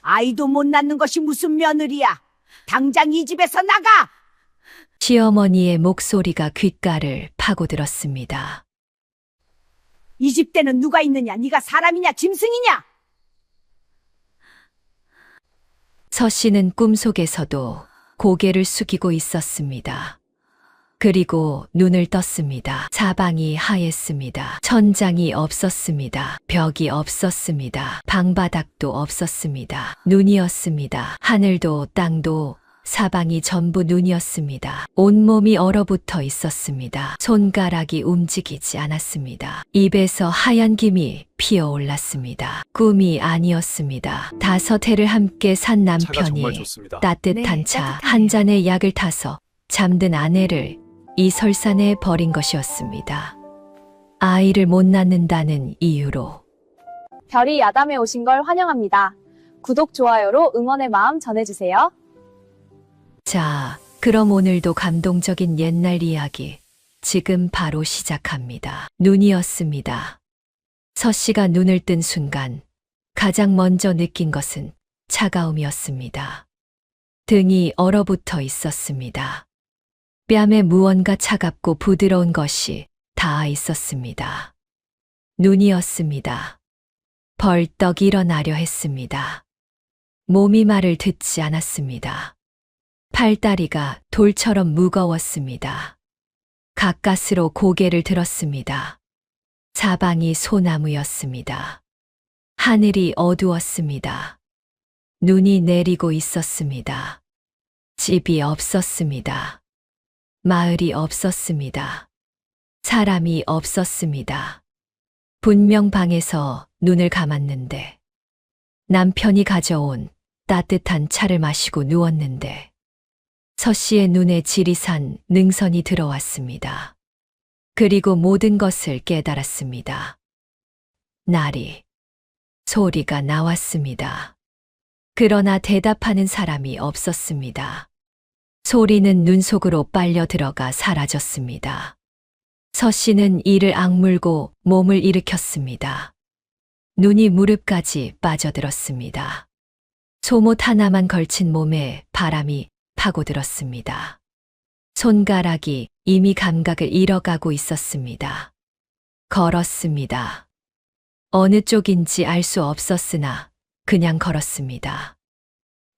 아이도 못 낳는 것이 무슨 며느리야. 당장 이 집에서 나가! 시어머니의 목소리가 귓가를 파고들었습니다. 이 집대는 누가 있느냐? 네가 사람이냐 짐승이냐? 서 씨는 꿈속에서도 고개를 숙이고 있었습니다. 그리고 눈을 떴습니다. 사방이 하였습니다. 천장이 없었습니다. 벽이 없었습니다. 방바닥도 없었습니다. 눈이었습니다. 하늘도 땅도 사방이 전부 눈이었습니다. 온몸이 얼어붙어 있었습니다. 손가락이 움직이지 않았습니다. 입에서 하얀 김이 피어올랐습니다. 꿈이 아니었습니다. 5해를 함께 산 차가 정말 남편이 좋습니다. 따뜻한 네, 차 따뜻하네요. 한 잔에 약을 타서 잠든 아내를 이 설산에 버린 것이었습니다. 아이를 못 낳는다는 이유로. 별이 야담에 오신 걸 환영합니다. 구독, 좋아요로 응원의 마음 전해주세요. 자, 그럼 오늘도 감동적인 옛날 이야기 지금 바로 시작합니다. 눈이었습니다. 서 씨가 눈을 뜬 순간 가장 먼저 느낀 것은 차가움이었습니다. 등이 얼어붙어 있었습니다. 뺨에 무언가 차갑고 부드러운 것이 닿아 있었습니다. 눈이었습니다. 벌떡 일어나려 했습니다. 몸이 말을 듣지 않았습니다. 팔다리가 돌처럼 무거웠습니다. 가까스로 고개를 들었습니다. 사방이 소나무였습니다. 하늘이 어두웠습니다. 눈이 내리고 있었습니다. 집이 없었습니다. 마을이 없었습니다. 사람이 없었습니다. 분명 방에서 눈을 감았는데 남편이 가져온 따뜻한 차를 마시고 누웠는데 서 씨의 눈에 지리산 능선이 들어왔습니다. 그리고 모든 것을 깨달았습니다. 날이, 소리가 나왔습니다. 그러나 대답하는 사람이 없었습니다. 소리는 눈 속으로 빨려 들어가 사라졌습니다. 서 씨는 이를 악물고 몸을 일으켰습니다. 눈이 무릎까지 빠져들었습니다. 속옷 하나만 걸친 몸에 바람이 파고들었습니다. 손가락이 이미 감각을 잃어가고 있었습니다. 걸었습니다. 어느 쪽인지 알 수 없었으나 그냥 걸었습니다.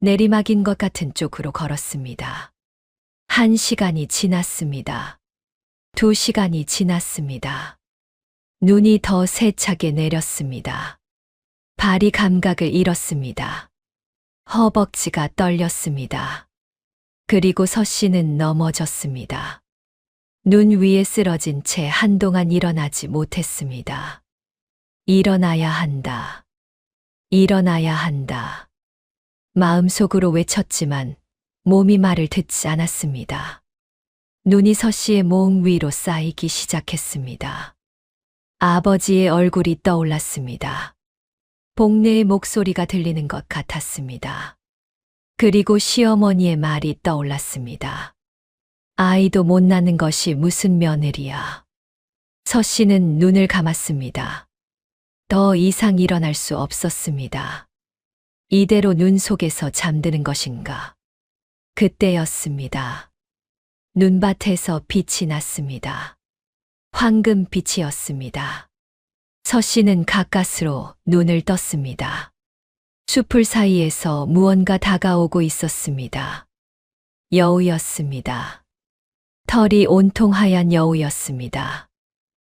내리막인 것 같은 쪽으로 걸었습니다. 1시간이 지났습니다. 2시간이 지났습니다. 눈이 더 세차게 내렸습니다. 발이 감각을 잃었습니다. 허벅지가 떨렸습니다. 그리고 서 씨는 넘어졌습니다. 눈 위에 쓰러진 채 한동안 일어나지 못했습니다. 일어나야 한다. 일어나야 한다. 마음속으로 외쳤지만 몸이 말을 듣지 않았습니다. 눈이 서 씨의 몸 위로 쌓이기 시작했습니다. 아버지의 얼굴이 떠올랐습니다. 복내의 목소리가 들리는 것 같았습니다. 그리고 시어머니의 말이 떠올랐습니다. 아이도 못 낳는 것이 무슨 며느리야. 서 씨는 눈을 감았습니다. 더 이상 일어날 수 없었습니다. 이대로 눈 속에서 잠드는 것인가. 그때였습니다. 눈밭에서 빛이 났습니다. 황금빛이었습니다. 서 씨는 가까스로 눈을 떴습니다. 숲을 사이에서 무언가 다가오고 있었습니다. 여우였습니다. 털이 온통 하얀 여우였습니다.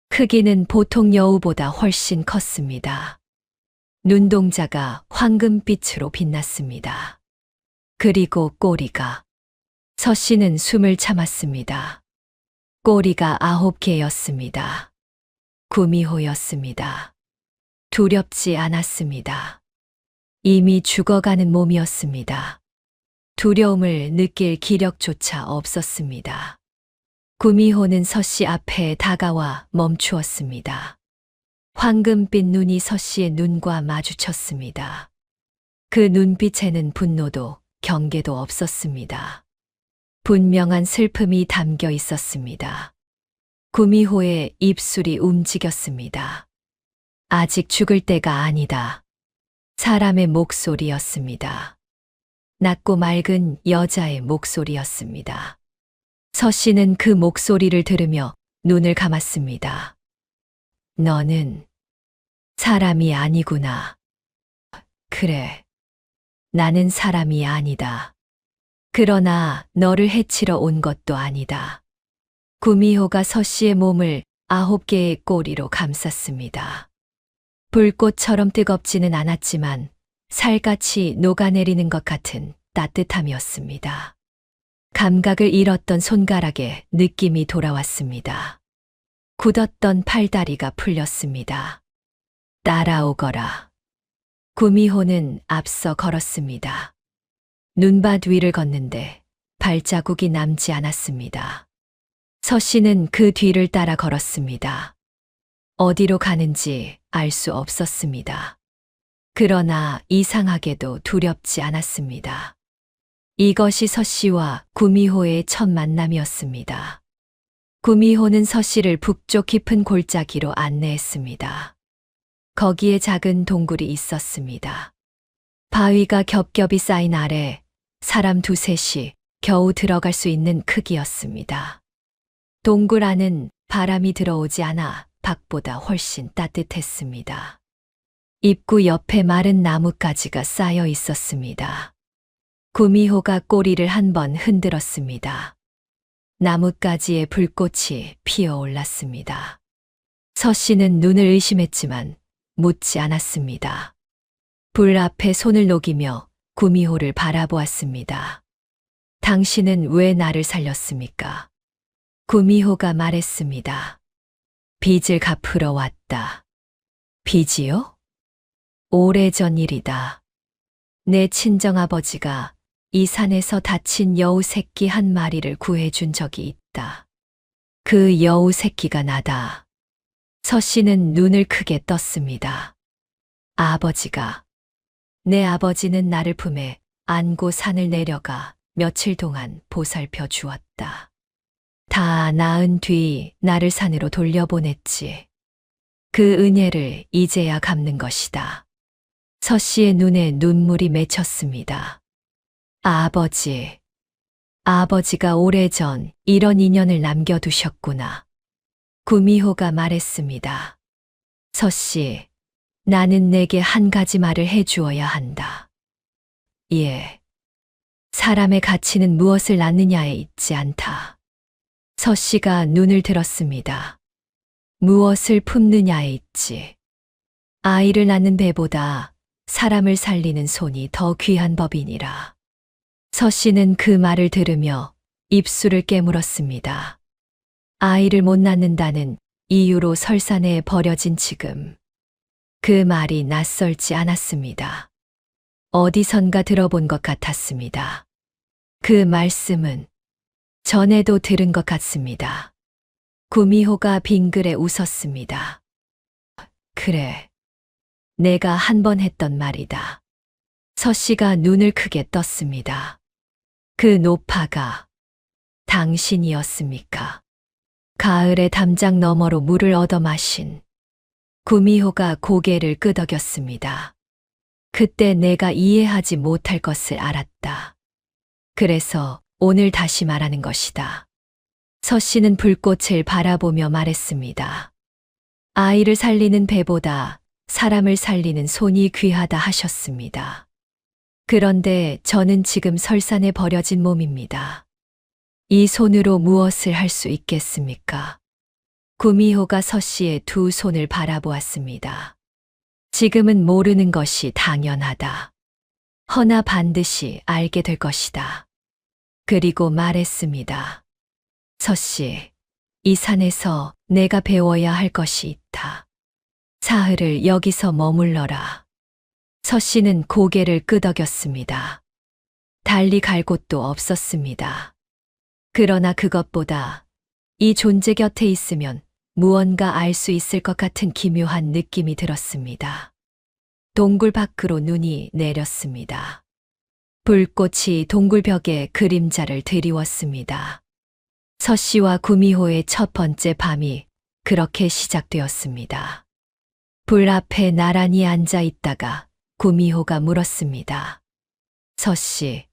크기는 보통 여우보다 훨씬 컸습니다. 눈동자가 황금빛으로 빛났습니다. 그리고 꼬리가. 서 씨는 숨을 참았습니다. 꼬리가 9개였습니다. 구미호였습니다. 두렵지 않았습니다. 이미 죽어가는 몸이었습니다. 두려움을 느낄 기력조차 없었습니다. 구미호는 서 씨 앞에 다가와 멈추었습니다. 황금빛 눈이 서 씨의 눈과 마주쳤습니다. 그 눈빛에는 분노도 경계도 없었습니다. 분명한 슬픔이 담겨 있었습니다. 구미호의 입술이 움직였습니다. 아직 죽을 때가 아니다. 사람의 목소리였습니다. 낮고 맑은 여자의 목소리였습니다. 서 씨는 그 목소리를 들으며 눈을 감았습니다. 너는 사람이 아니구나. 그래. 나는 사람이 아니다. 그러나 너를 해치러 온 것도 아니다. 구미호가 서 씨의 몸을 9개의 꼬리로 감쌌습니다. 불꽃처럼 뜨겁지는 않았지만 살같이 녹아내리는 것 같은 따뜻함이었습니다. 감각을 잃었던 손가락에 느낌이 돌아왔습니다. 굳었던 팔다리가 풀렸습니다. 따라오거라. 구미호는 앞서 걸었습니다. 눈밭 위를 걷는데 발자국이 남지 않았습니다. 서 씨는 그 뒤를 따라 걸었습니다. 어디로 가는지 알 수 없었습니다. 그러나 이상하게도 두렵지 않았습니다. 이것이 서 씨와 구미호의 첫 만남이었습니다. 구미호는 서 씨를 북쪽 깊은 골짜기로 안내했습니다. 거기에 작은 동굴이 있었습니다. 바위가 겹겹이 쌓인 아래 사람 두셋이 겨우 들어갈 수 있는 크기였습니다. 동굴 안은 바람이 들어오지 않아 밖보다 훨씬 따뜻했습니다. 입구 옆에 마른 나뭇가지가 쌓여 있었습니다. 구미호가 꼬리를 한번 흔들었습니다. 나뭇가지에 불꽃이 피어올랐습니다. 서 씨는 눈을 의심했지만 묻지 않았습니다. 불 앞에 손을 녹이며 구미호를 바라보았습니다. 당신은 왜 나를 살렸습니까? 구미호가 말했습니다. 빚을 갚으러 왔다. 빚이요? 오래전 일이다. 내 친정아버지가 이 산에서 다친 여우 새끼 한 마리를 구해준 적이 있다. 그 여우 새끼가 나다. 서 씨는 눈을 크게 떴습니다. 아버지가. 내 아버지는 나를 품에 안고 산을 내려가 며칠 동안 보살펴 주었다. 다 나은 뒤 나를 산으로 돌려보냈지. 그 은혜를 이제야 갚는 것이다. 서 씨의 눈에 눈물이 맺혔습니다. 아버지. 아버지가 오래전 이런 인연을 남겨두셨구나. 구미호가 말했습니다. 서 씨, 나는 내게 한 가지 말을 해주어야 한다. 예. 사람의 가치는 무엇을 낳느냐에 있지 않다. 서 씨가 눈을 들었습니다. 무엇을 품느냐에 있지. 아이를 낳는 배보다 사람을 살리는 손이 더 귀한 법이니라. 서 씨는 그 말을 들으며 입술을 깨물었습니다. 아이를 못 낳는다는 이유로 설산에 버려진 지금. 그 말이 낯설지 않았습니다. 어디선가 들어본 것 같았습니다. 그 말씀은 전에도 들은 것 같습니다. 구미호가 빙그레 웃었습니다. 그래. 내가 한 번 했던 말이다. 서 씨가 눈을 크게 떴습니다. 그 노파가 당신이었습니까? 가을의 담장 너머로 물을 얻어 마신. 구미호가 고개를 끄덕였습니다. 그때 내가 이해하지 못할 것을 알았다. 그래서 오늘 다시 말하는 것이다. 서 씨는 불꽃을 바라보며 말했습니다. 아이를 살리는 배보다 사람을 살리는 손이 귀하다 하셨습니다. 그런데 저는 지금 설산에 버려진 몸입니다. 이 손으로 무엇을 할 수 있겠습니까? 구미호가 서 씨의 두 손을 바라보았습니다. 지금은 모르는 것이 당연하다. 허나 반드시 알게 될 것이다. 그리고 말했습니다. 서 씨, 이 산에서 내가 배워야 할 것이 있다. 사흘을 여기서 머물러라. 서 씨는 고개를 끄덕였습니다. 달리 갈 곳도 없었습니다. 그러나 그것보다 이 존재 곁에 있으면 무언가 알 수 있을 것 같은 기묘한 느낌이 들었습니다. 동굴 밖으로 눈이 내렸습니다. 불꽃이 동굴 벽에 그림자를 드리웠습니다. 서 씨와 구미호의 첫 번째 밤이 그렇게 시작되었습니다. 불 앞에 나란히 앉아 있다가 구미호가 물었습니다. 서씨,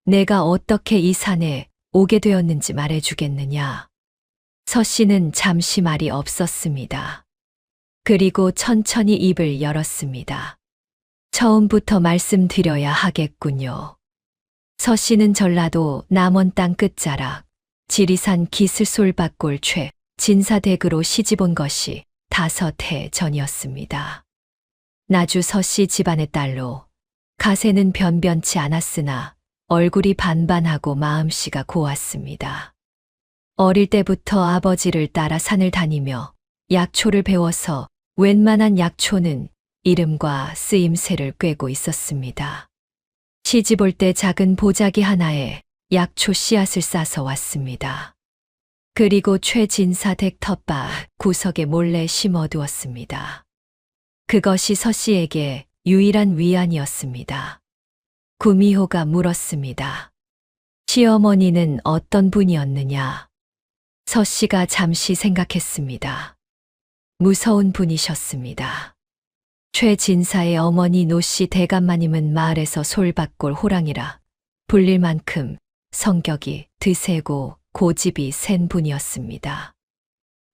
내가 어떻게 이 산에 오게 되었는지 말해주겠느냐? 서씨는 잠시 말이 없었습니다. 그리고 천천히 입을 열었습니다. 처음부터 말씀드려야 하겠군요. 서씨는 전라도 남원 땅 끝자락 지리산 기슬솔밭골 최 진사댁으로 시집온 것이 5해 전이었습니다. 나주 서씨 집안의 딸로 가세는 변변치 않았으나 얼굴이 반반하고 마음씨가 고왔습니다. 어릴 때부터 아버지를 따라 산을 다니며 약초를 배워서 웬만한 약초는 이름과 쓰임새를 꿰고 있었습니다. 시집 올 때 작은 보자기 하나에 약초 씨앗을 싸서 왔습니다. 그리고 최진사댁 텃밭 구석에 몰래 심어두었습니다. 그것이 서씨에게 유일한 위안이었습니다. 구미호가 물었습니다. 시어머니는 어떤 분이었느냐? 서씨가 잠시 생각했습니다. 무서운 분이셨습니다. 최진사의 어머니 노씨 대감마님은 마을에서 솔밭골 호랑이라 불릴 만큼 성격이 드세고 고집이 센 분이었습니다.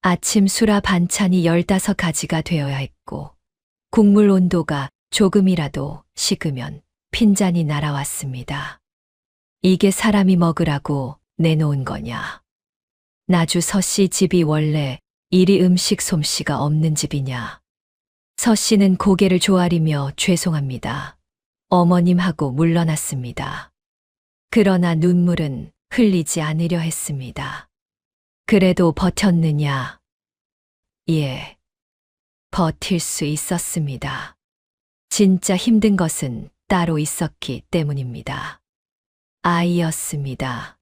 아침 수라 반찬이 15가지가 되어야 했고 국물 온도가 조금이라도 식으면 핀잔이 날아왔습니다. 이게 사람이 먹으라고 내놓은 거냐? 나주 서씨 집이 원래 이리 음식 솜씨가 없는 집이냐? 서씨는 고개를 조아리며 죄송합니다. 어머님하고 물러났습니다. 그러나 눈물은 흘리지 않으려 했습니다. 그래도 버텼느냐? 예, 버틸 수 있었습니다. 진짜 힘든 것은 따로 있었기 때문입니다. 아이였습니다.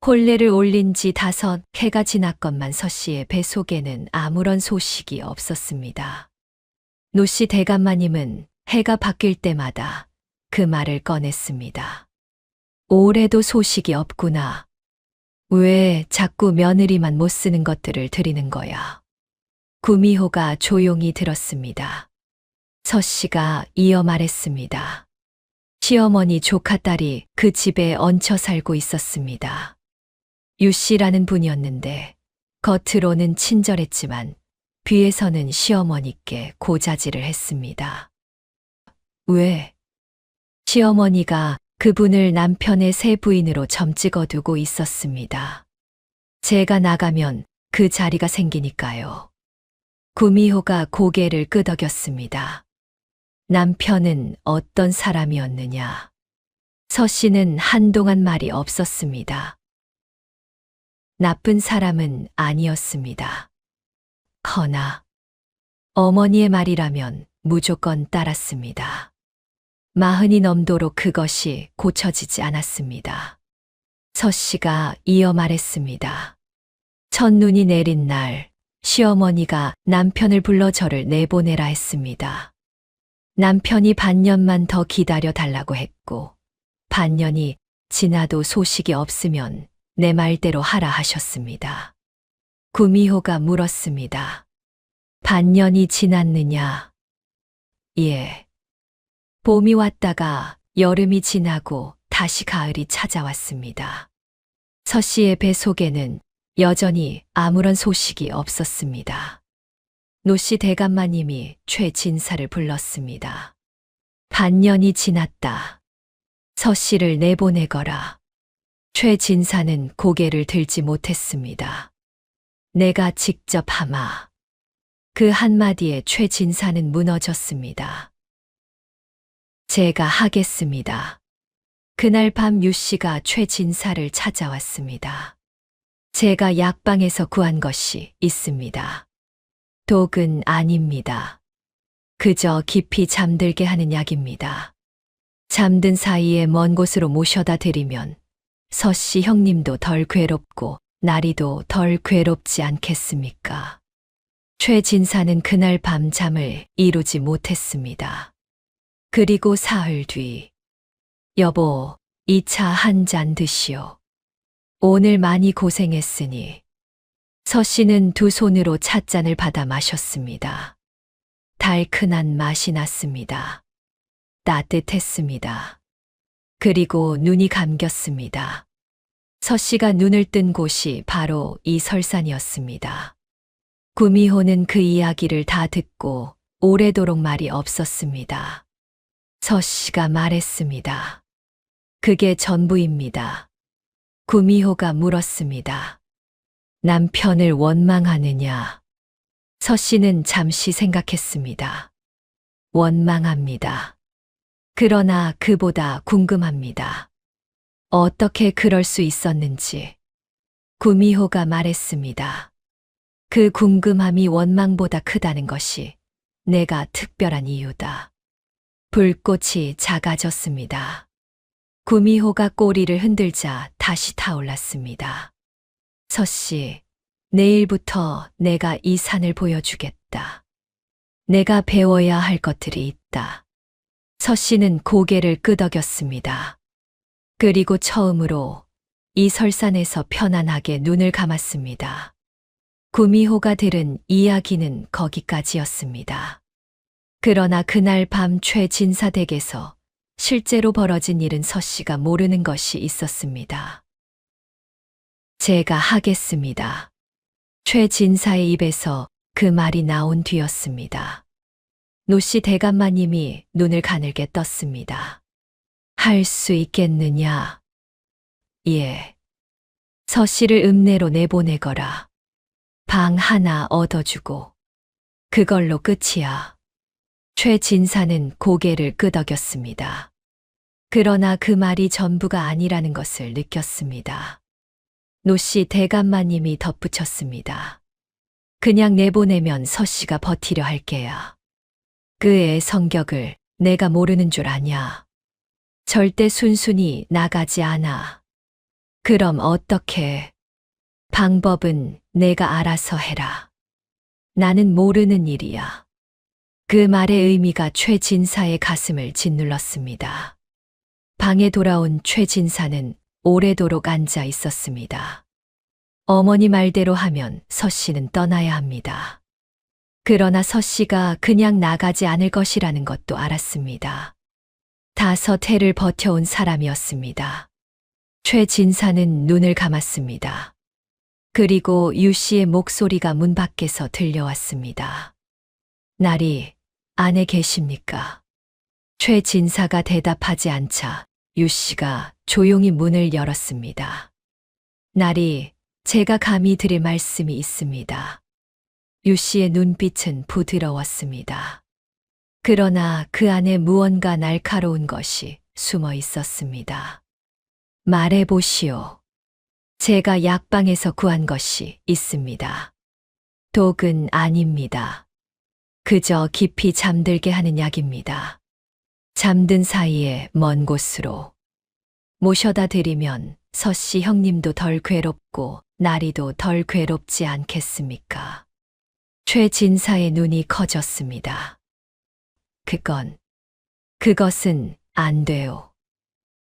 혼례를 올린 지 5해가 지났건만 서씨의 뱃속에는 아무런 소식이 없었습니다. 노씨 대감마님은 해가 바뀔 때마다 그 말을 꺼냈습니다. 올해도 소식이 없구나. 왜 자꾸 며느리만 못 쓰는 것들을 들이는 거야? 구미호가 조용히 들었습니다. 서씨가 이어 말했습니다. 시어머니 조카딸이 그 집에 얹혀 살고 있었습니다. 유씨라는 분이었는데 겉으로는 친절했지만 뒤에서는 시어머니께 고자질을 했습니다. 왜? 시어머니가 그분을 남편의 새 부인으로 점찍어두고 있었습니다. 제가 나가면 그 자리가 생기니까요. 구미호가 고개를 끄덕였습니다. 남편은 어떤 사람이었느냐? 서씨는 한동안 말이 없었습니다. 나쁜 사람은 아니었습니다. 허나 어머니의 말이라면 무조건 따랐습니다. 40이 넘도록 그것이 고쳐지지 않았습니다. 서씨가 이어 말했습니다. 첫눈이 내린 날 시어머니가 남편을 불러 저를 내보내라 했습니다. 남편이 반년만 더 기다려 달라고 했고 반년이 지나도 소식이 없으면 내 말대로 하라 하셨습니다. 구미호가 물었습니다. 반년이 지났느냐? 예. 봄이 왔다가 여름이 지나고 다시 가을이 찾아왔습니다. 서씨의 뱃속에는 여전히 아무런 소식이 없었습니다. 노씨 대감마님이 최진사를 불렀습니다. 반년이 지났다. 서씨를 내보내거라. 최진사는 고개를 들지 못했습니다. 내가 직접 하마. 그 한마디에 최진사는 무너졌습니다. 제가 하겠습니다. 그날 밤 유씨가 최진사를 찾아왔습니다. 제가 약방에서 구한 것이 있습니다. 독은 아닙니다. 그저 깊이 잠들게 하는 약입니다. 잠든 사이에 먼 곳으로 모셔다 드리면 서씨 형님도 덜 괴롭고 나리도 덜 괴롭지 않겠습니까? 최진사는 그날 밤 잠을 이루지 못했습니다. 그리고 사흘 뒤, 여보, 이 차 한 잔 드시오. 오늘 많이 고생했으니. 서씨는 두 손으로 찻잔을 받아 마셨습니다. 달큰한 맛이 났습니다. 따뜻했습니다. 그리고 눈이 감겼습니다. 서 씨가 눈을 뜬 곳이 바로 이 설산이었습니다. 구미호는 그 이야기를 다 듣고 오래도록 말이 없었습니다. 서 씨가 말했습니다. 그게 전부입니다. 구미호가 물었습니다. 남편을 원망하느냐? 서 씨는 잠시 생각했습니다. 원망합니다. 그러나 그보다 궁금합니다. 어떻게 그럴 수 있었는지. 구미호가 말했습니다. 그 궁금함이 원망보다 크다는 것이 내가 특별한 이유다. 불꽃이 작아졌습니다. 구미호가 꼬리를 흔들자 다시 타올랐습니다. 서 씨, 내일부터 내가 이 산을 보여주겠다. 내가 배워야 할 것들이 있다. 서 씨는 고개를 끄덕였습니다. 그리고 처음으로 이 설산에서 편안하게 눈을 감았습니다. 구미호가 들은 이야기는 거기까지였습니다. 그러나 그날 밤 최진사 댁에서 실제로 벌어진 일은 서 씨가 모르는 것이 있었습니다. 제가 하겠습니다. 최진사의 입에서 그 말이 나온 뒤였습니다. 노씨 대감마님이 눈을 가늘게 떴습니다. 할 수 있겠느냐? 예. 서 씨를 읍내로 내보내거라. 방 하나 얻어주고. 그걸로 끝이야. 최진사는 고개를 끄덕였습니다. 그러나 그 말이 전부가 아니라는 것을 느꼈습니다. 노씨 대감마님이 덧붙였습니다. 그냥 내보내면 서 씨가 버티려 할 게야. 그의 성격을 내가 모르는 줄 아냐. 절대 순순히 나가지 않아. 그럼 어떻게? 방법은 내가 알아서 해라. 나는 모르는 일이야. 그 말의 의미가 최진사의 가슴을 짓눌렀습니다. 방에 돌아온 최진사는 오래도록 앉아 있었습니다. 어머니 말대로 하면 서 씨는 떠나야 합니다. 그러나 서 씨가 그냥 나가지 않을 것이라는 것도 알았습니다. 5해를 버텨온 사람이었습니다. 최진사는 눈을 감았습니다. 그리고 유 씨의 목소리가 문 밖에서 들려왔습니다. 나리, 안에 계십니까? 최진사가 대답하지 않자 유 씨가 조용히 문을 열었습니다. 나리, 제가 감히 드릴 말씀이 있습니다. 유 씨의 눈빛은 부드러웠습니다. 그러나 그 안에 무언가 날카로운 것이 숨어 있었습니다. 말해보시오. 제가 약방에서 구한 것이 있습니다. 독은 아닙니다. 그저 깊이 잠들게 하는 약입니다. 잠든 사이에 먼 곳으로 모셔다 드리면 서 씨 형님도 덜 괴롭고 나리도 덜 괴롭지 않겠습니까? 최진사의 눈이 커졌습니다. 그것은 안 돼요.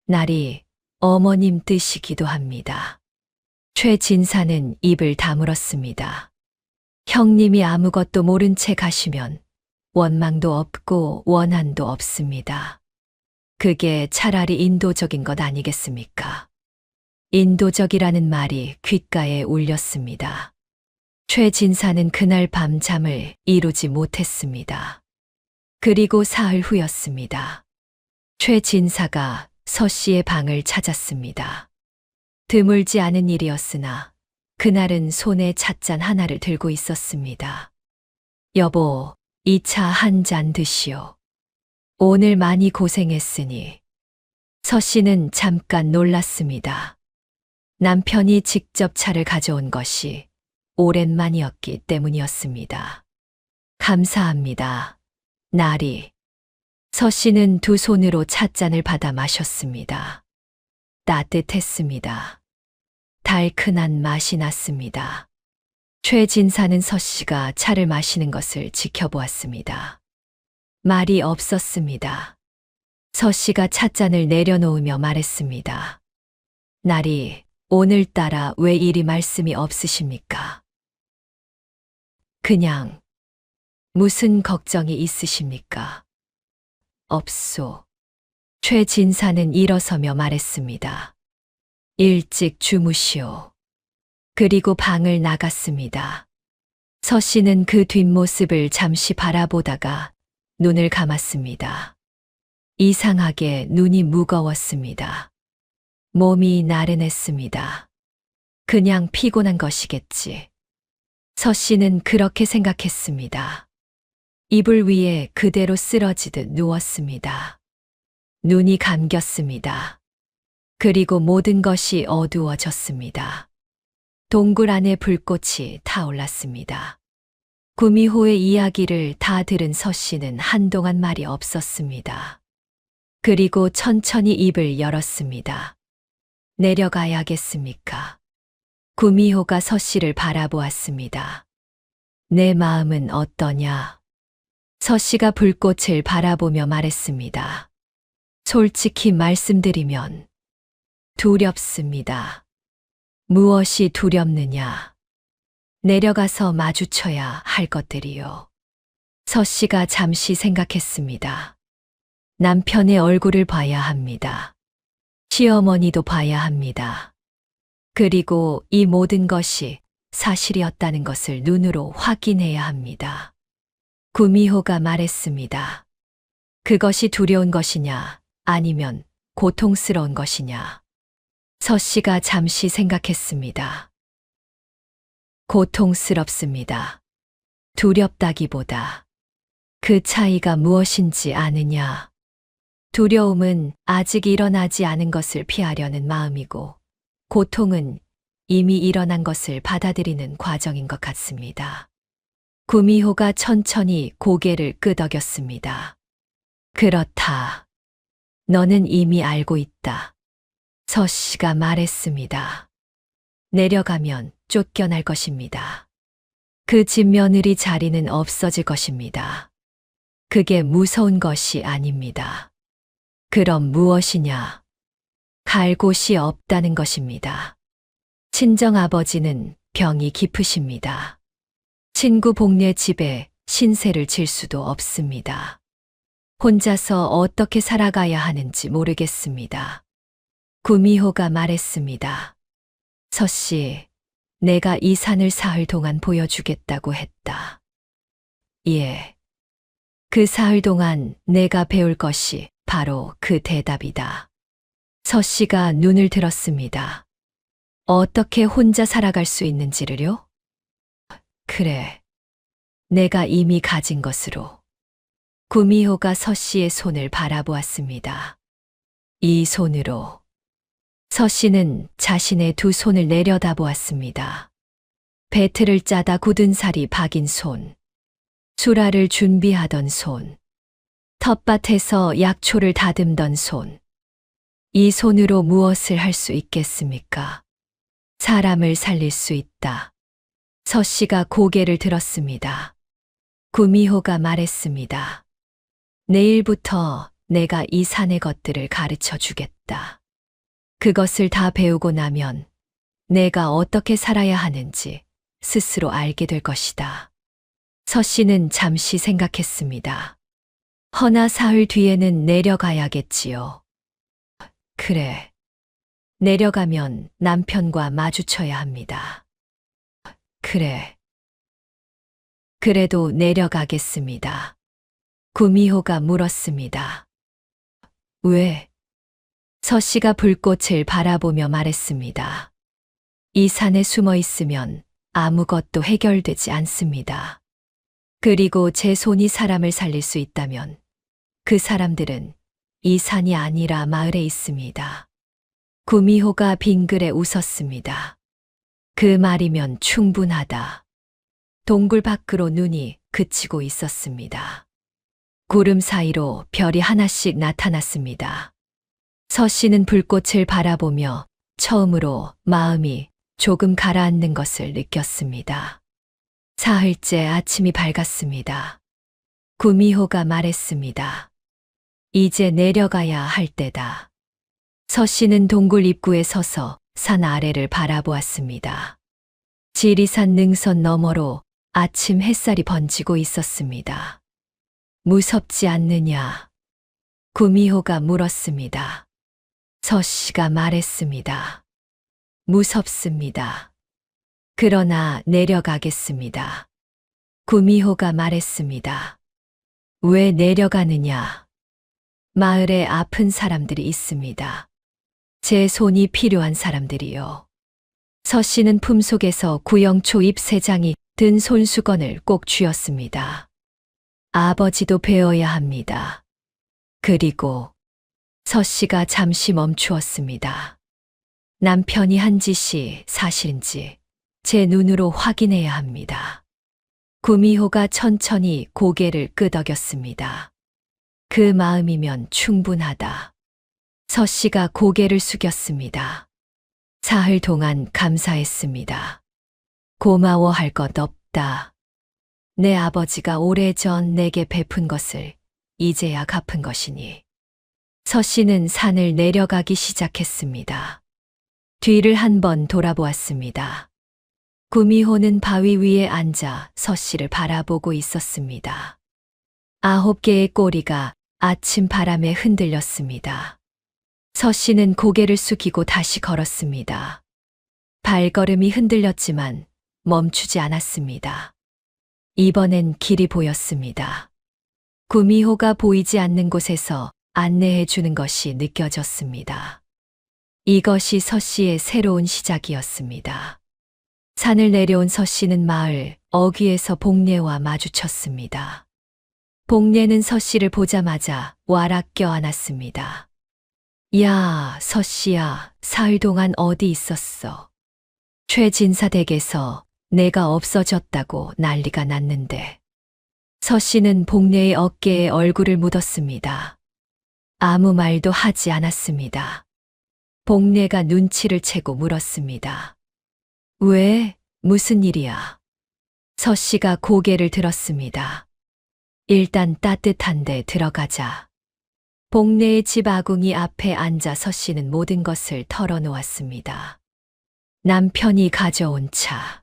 나리, 어머님 뜻이기도 합니다. 최진사는 입을 다물었습니다. 형님이 아무것도 모른 채 가시면 원망도 없고 원한도 없습니다. 그게 차라리 인도적인 것 아니겠습니까? 인도적이라는 말이 귓가에 울렸습니다. 최진사는 그날 밤 잠을 이루지 못했습니다. 그리고 사흘 후였습니다. 최진사가 서 씨의 방을 찾았습니다. 드물지 않은 일이었으나 그날은 손에 찻잔 하나를 들고 있었습니다. 여보, 이 차 한 잔 드시오. 오늘 많이 고생했으니. 서 씨는 잠깐 놀랐습니다. 남편이 직접 차를 가져온 것이 오랜만이었기 때문이었습니다. 감사합니다. 나리. 서 씨는 두 손으로 찻잔을 받아 마셨습니다. 따뜻했습니다. 달큰한 맛이 났습니다. 최진사는 서 씨가 차를 마시는 것을 지켜보았습니다. 말이 없었습니다. 서 씨가 찻잔을 내려놓으며 말했습니다. 나리, 오늘따라 왜 이리 말씀이 없으십니까? 그냥 무슨 걱정이 있으십니까? 없소. 최진사는 일어서며 말했습니다. 일찍 주무시오. 그리고 방을 나갔습니다. 서 씨는 그 뒷모습을 잠시 바라보다가 눈을 감았습니다. 이상하게 눈이 무거웠습니다. 몸이 나른했습니다. 그냥 피곤한 것이겠지. 서 씨는 그렇게 생각했습니다. 이불 위에 그대로 쓰러지듯 누웠습니다. 눈이 감겼습니다. 그리고 모든 것이 어두워졌습니다. 동굴 안에 불꽃이 타올랐습니다. 구미호의 이야기를 다 들은 서 씨는 한동안 말이 없었습니다. 그리고 천천히 입을 열었습니다. 내려가야겠습니까? 구미호가 서 씨를 바라보았습니다. 내 마음은 어떠냐? 서 씨가 불꽃을 바라보며 말했습니다. 솔직히 말씀드리면 두렵습니다. 무엇이 두렵느냐? 내려가서 마주쳐야 할 것들이요. 서 씨가 잠시 생각했습니다. 남편의 얼굴을 봐야 합니다. 시어머니도 봐야 합니다. 그리고 이 모든 것이 사실이었다는 것을 눈으로 확인해야 합니다. 구미호가 말했습니다. 그것이 두려운 것이냐, 아니면 고통스러운 것이냐. 서 씨가 잠시 생각했습니다. 고통스럽습니다. 두렵다기보다 그 차이가 무엇인지 아느냐. 두려움은 아직 일어나지 않은 것을 피하려는 마음이고, 고통은 이미 일어난 것을 받아들이는 과정인 것 같습니다. 구미호가 천천히 고개를 끄덕였습니다. 그렇다. 너는 이미 알고 있다. 서 씨가 말했습니다. 내려가면 쫓겨날 것입니다. 그 집 며느리 자리는 없어질 것입니다. 그게 무서운 것이 아닙니다. 그럼 무엇이냐? 갈 곳이 없다는 것입니다. 친정아버지는 병이 깊으십니다. 친구 복례 집에 신세를 질 수도 없습니다. 혼자서 어떻게 살아가야 하는지 모르겠습니다. 구미호가 말했습니다. 서 씨, 내가 이 산을 사흘 동안 보여주겠다고 했다. 예. 그 사흘 동안 내가 배울 것이 바로 그 대답이다. 서 씨가 눈을 들었습니다. 어떻게 혼자 살아갈 수 있는지를요? 그래. 내가 이미 가진 것으로. 구미호가 서 씨의 손을 바라보았습니다. 이 손으로. 서 씨는 자신의 두 손을 내려다보았습니다. 배틀을 짜다 굳은 살이 박인 손. 수라를 준비하던 손. 텃밭에서 약초를 다듬던 손. 이 손으로 무엇을 할 수 있겠습니까? 사람을 살릴 수 있다. 서 씨가 고개를 들었습니다. 구미호가 말했습니다. 내일부터 내가 이 산의 것들을 가르쳐 주겠다. 그것을 다 배우고 나면 내가 어떻게 살아야 하는지 스스로 알게 될 것이다. 서 씨는 잠시 생각했습니다. 허나 사흘 뒤에는 내려가야겠지요. 그래. 내려가면 남편과 마주쳐야 합니다. 그래. 그래도 내려가겠습니다. 구미호가 물었습니다. 왜? 서 씨가 불꽃을 바라보며 말했습니다. 이 산에 숨어 있으면 아무것도 해결되지 않습니다. 그리고 제 손이 사람을 살릴 수 있다면 그 사람들은 이 산이 아니라 마을에 있습니다. 구미호가 빙그레 웃었습니다. 그 말이면 충분하다. 동굴 밖으로 눈이 그치고 있었습니다. 구름 사이로 별이 하나씩 나타났습니다. 서 씨는 불꽃을 바라보며 처음으로 마음이 조금 가라앉는 것을 느꼈습니다. 사흘째 아침이 밝았습니다. 구미호가 말했습니다. 이제 내려가야 할 때다. 서 씨는 동굴 입구에 서서 산 아래를 바라보았습니다. 지리산 능선 너머로 아침 햇살이 번지고 있었습니다. 무섭지 않느냐? 구미호가 물었습니다. 서씨가 말했습니다. 무섭습니다. 그러나 내려가겠습니다. 구미호가 말했습니다. 왜 내려가느냐? 마을에 아픈 사람들이 있습니다. 제 손이 필요한 사람들이요. 서씨는 품속에서 구영초 잎 3장이 든 손수건을 꼭 쥐었습니다. 아버지도 배워야 합니다. 그리고 서씨가 잠시 멈추었습니다. 남편이 한 짓이 사실인지 제 눈으로 확인해야 합니다. 구미호가 천천히 고개를 끄덕였습니다. 그 마음이면 충분하다. 서씨가 고개를 숙였습니다. 사흘 동안 감사했습니다. 고마워할 것 없다. 내 아버지가 오래전 내게 베푼 것을 이제야 갚은 것이니. 서씨는 산을 내려가기 시작했습니다. 뒤를 한번 돌아보았습니다. 구미호는 바위 위에 앉아 서씨를 바라보고 있었습니다. 9개의 꼬리가 아침 바람에 흔들렸습니다. 서씨는 고개를 숙이고 다시 걸었습니다. 발걸음이 흔들렸지만 멈추지 않았습니다. 이번엔 길이 보였습니다. 구미호가 보이지 않는 곳에서 안내해 주는 것이 느껴졌습니다. 이것이 서씨의 새로운 시작이었습니다. 산을 내려온 서씨는 마을 어귀에서 복례와 마주쳤습니다. 복례는 서씨를 보자마자 와락 껴안았습니다. 야, 서씨야, 사흘 동안 어디 있었어? 최진사 댁에서 내가 없어졌다고 난리가 났는데. 서씨는 복례의 어깨에 얼굴을 묻었습니다. 아무 말도 하지 않았습니다. 복례가 눈치를 채고 물었습니다. 왜? 무슨 일이야? 서씨가 고개를 들었습니다. 일단 따뜻한 데 들어가자. 복례의 집 아궁이 앞에 앉아 서씨는 모든 것을 털어놓았습니다. 남편이 가져온 차,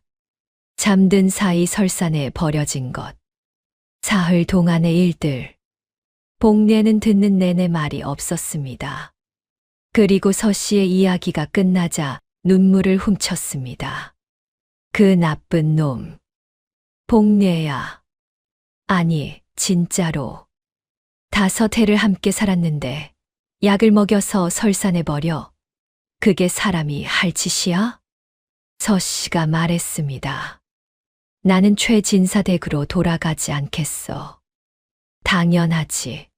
잠든 사이 설산에 버려진 것, 사흘 동안의 일들. 복례는 듣는 내내 말이 없었습니다. 그리고 서씨의 이야기가 끝나자 눈물을 훔쳤습니다. 그 나쁜 놈. 복례야. 아니, 진짜로. 5해를 함께 살았는데 약을 먹여서 설산에 버려. 그게 사람이 할 짓이야? 서씨가 말했습니다. 나는 최진사 댁으로 돌아가지 않겠어. 당연하지.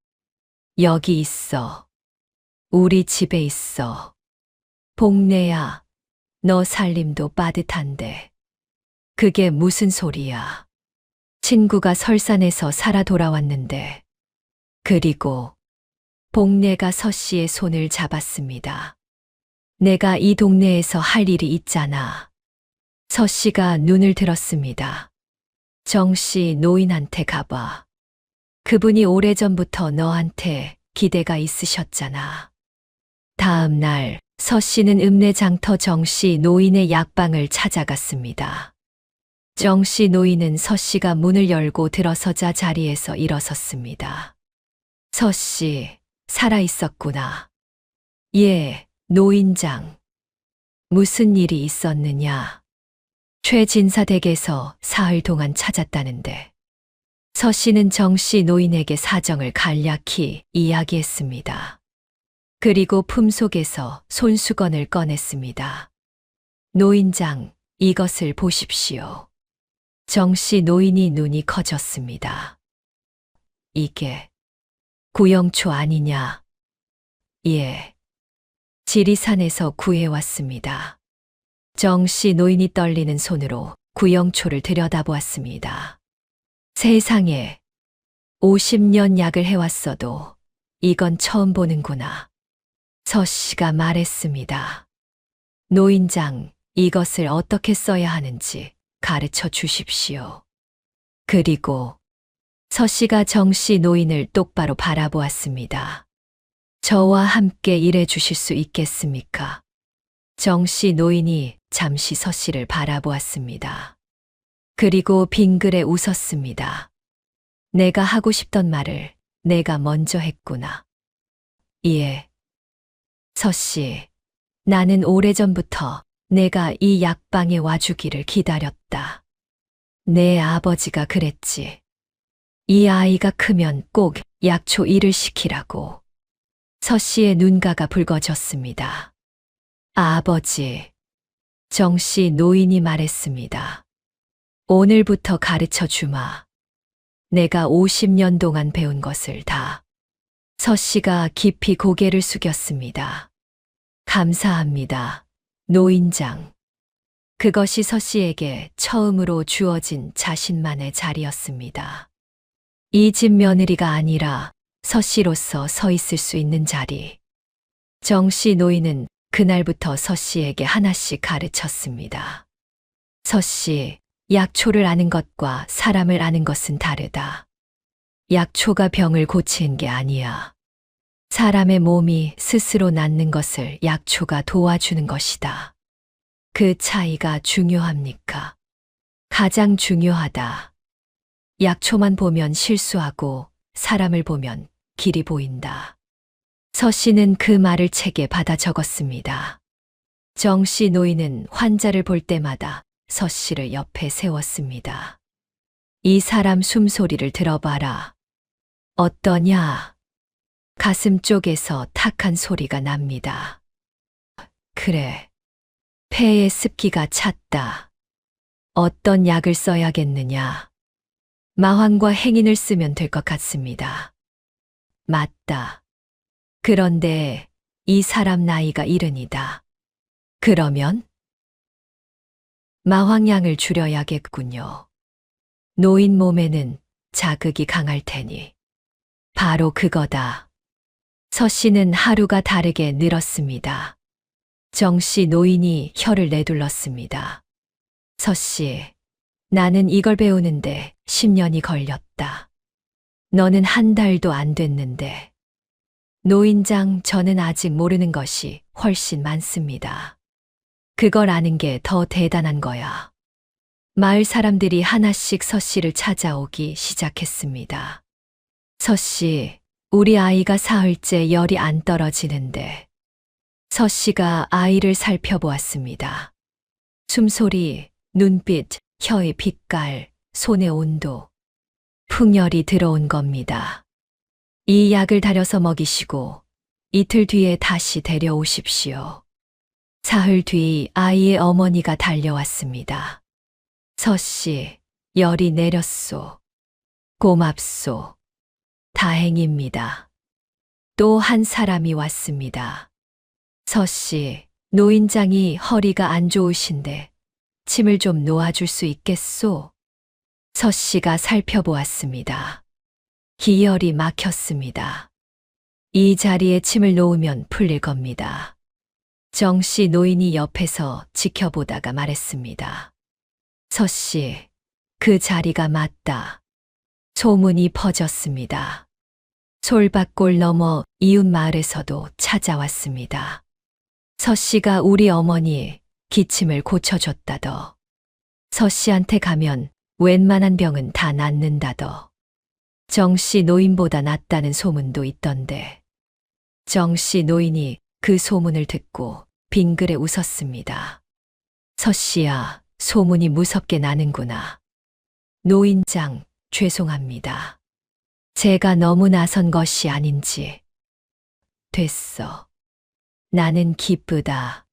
여기 있어. 우리 집에 있어. 복례야, 너 살림도 빠듯한데. 그게 무슨 소리야. 친구가 설산에서 살아 돌아왔는데. 그리고 복례가 서씨의 손을 잡았습니다. 내가 이 동네에서 할 일이 있잖아. 서씨가 눈을 들었습니다. 정씨 노인한테 가봐. 그분이 오래전부터 너한테 기대가 있으셨잖아. 다음 날 서씨는 읍내장터 정씨 노인의 약방을 찾아갔습니다. 정씨 노인은 서씨가 문을 열고 들어서자 자리에서 일어섰습니다. 서씨, 살아있었구나. 예, 노인장. 무슨 일이 있었느냐? 최진사 댁에서 사흘 동안 찾았다는데. 서씨는 정씨 노인에게 사정을 간략히 이야기했습니다. 그리고 품속에서 손수건을 꺼냈습니다. 노인장, 이것을 보십시오. 정씨 노인이 눈이 커졌습니다. 이게 구영초 아니냐? 예. 지리산에서 구해왔습니다. 정씨 노인이 떨리는 손으로 구영초를 들여다보았습니다. 세상에, 50년 약을 해왔어도 이건 처음 보는구나. 서씨가 말했습니다. 노인장, 이것을 어떻게 써야 하는지 가르쳐 주십시오. 그리고 서씨가 정씨 노인을 똑바로 바라보았습니다. 저와 함께 일해 주실 수 있겠습니까? 정씨 노인이 잠시 서씨를 바라보았습니다. 그리고 빙그레 웃었습니다. 내가 하고 싶던 말을 내가 먼저 했구나. 예. 서씨, 나는 오래전부터 내가 이 약방에 와주기를 기다렸다. 내 아버지가 그랬지. 이 아이가 크면 꼭 약초 일을 시키라고. 서씨의 눈가가 붉어졌습니다. 아버지, 정씨 노인이 말했습니다. 오늘부터 가르쳐 주마. 내가 50년 동안 배운 것을 다. 서씨가 깊이 고개를 숙였습니다. 감사합니다, 노인장. 그것이 서씨에게 처음으로 주어진 자신만의 자리였습니다. 이 집 며느리가 아니라 서씨로서 서 있을 수 있는 자리. 정씨 노인은 그날부터 서씨에게 하나씩 가르쳤습니다. 서씨, 약초를 아는 것과 사람을 아는 것은 다르다. 약초가 병을 고치는 게 아니야. 사람의 몸이 스스로 낫는 것을 약초가 도와주는 것이다. 그 차이가 중요합니까? 가장 중요하다. 약초만 보면 실수하고 사람을 보면 길이 보인다. 서씨는 그 말을 책에 받아 적었습니다. 정씨 노인은 환자를 볼 때마다 서씨를 옆에 세웠습니다. 이 사람 숨소리를 들어봐라. 어떠냐? 가슴 쪽에서 탁한 소리가 납니다. 그래. 폐에 습기가 찼다. 어떤 약을 써야겠느냐? 마황과 행인을 쓰면 될 것 같습니다. 맞다. 그런데 이 사람 나이가 70이다. 그러면? 마황량을 줄여야겠군요. 노인 몸에는 자극이 강할 테니. 바로 그거다. 서씨는 하루가 다르게 늘었습니다. 정씨 노인이 혀를 내둘렀습니다. 서씨, 나는 이걸 배우는데 10년이 걸렸다. 너는 한 달도 안 됐는데. 노인장, 저는 아직 모르는 것이 훨씬 많습니다. 그걸 아는 게 더 대단한 거야. 마을 사람들이 하나씩 서씨를 찾아오기 시작했습니다. 서씨, 우리 아이가 사흘째 열이 안 떨어지는데. 서씨가 아이를 살펴보았습니다. 숨소리, 눈빛, 혀의 빛깔, 손의 온도. 풍열이 들어온 겁니다. 이 약을 달여서 먹이시고 이틀 뒤에 다시 데려오십시오. 사흘 뒤 아이의 어머니가 달려왔습니다. 서씨, 열이 내렸소. 고맙소. 다행입니다. 또 한 사람이 왔습니다. 서씨, 노인장이 허리가 안 좋으신데 침을 좀 놓아줄 수 있겠소? 서씨가 살펴보았습니다. 기혈이 막혔습니다. 이 자리에 침을 놓으면 풀릴 겁니다. 정씨 노인이 옆에서 지켜보다가 말했습니다. 서씨, 그 자리가 맞다. 소문이 퍼졌습니다. 솔밭골 넘어 이웃 마을에서도 찾아왔습니다. 서씨가 우리 어머니 기침을 고쳐줬다더. 서씨한테 가면 웬만한 병은 다 낫는다더. 정씨 노인보다 낫다는 소문도 있던데. 정씨 노인이 그 소문을 듣고 빙그레 웃었습니다. 서씨야, 소문이 무섭게 나는구나. 노인장, 죄송합니다. 제가 너무 나선 것이 아닌지. 됐어. 나는 기쁘다.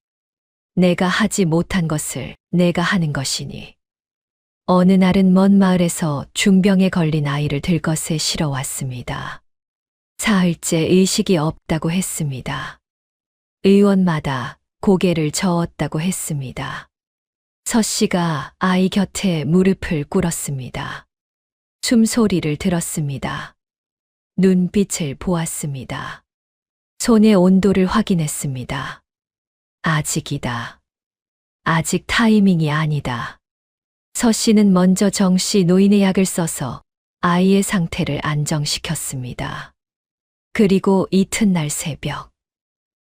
내가 하지 못한 것을 내가 하는 것이니. 어느 날은 먼 마을에서 중병에 걸린 아이를 들것에 실어 왔습니다. 사흘째 의식이 없다고 했습니다. 의원마다 고개를 저었다고 했습니다. 서씨가 아이 곁에 무릎을 꿇었습니다. 숨소리를 들었습니다. 눈빛을 보았습니다. 손의 온도를 확인했습니다. 아직이다. 아직 타이밍이 아니다. 서씨는 먼저 정씨 노인의 약을 써서 아이의 상태를 안정시켰습니다. 그리고 이튿날 새벽,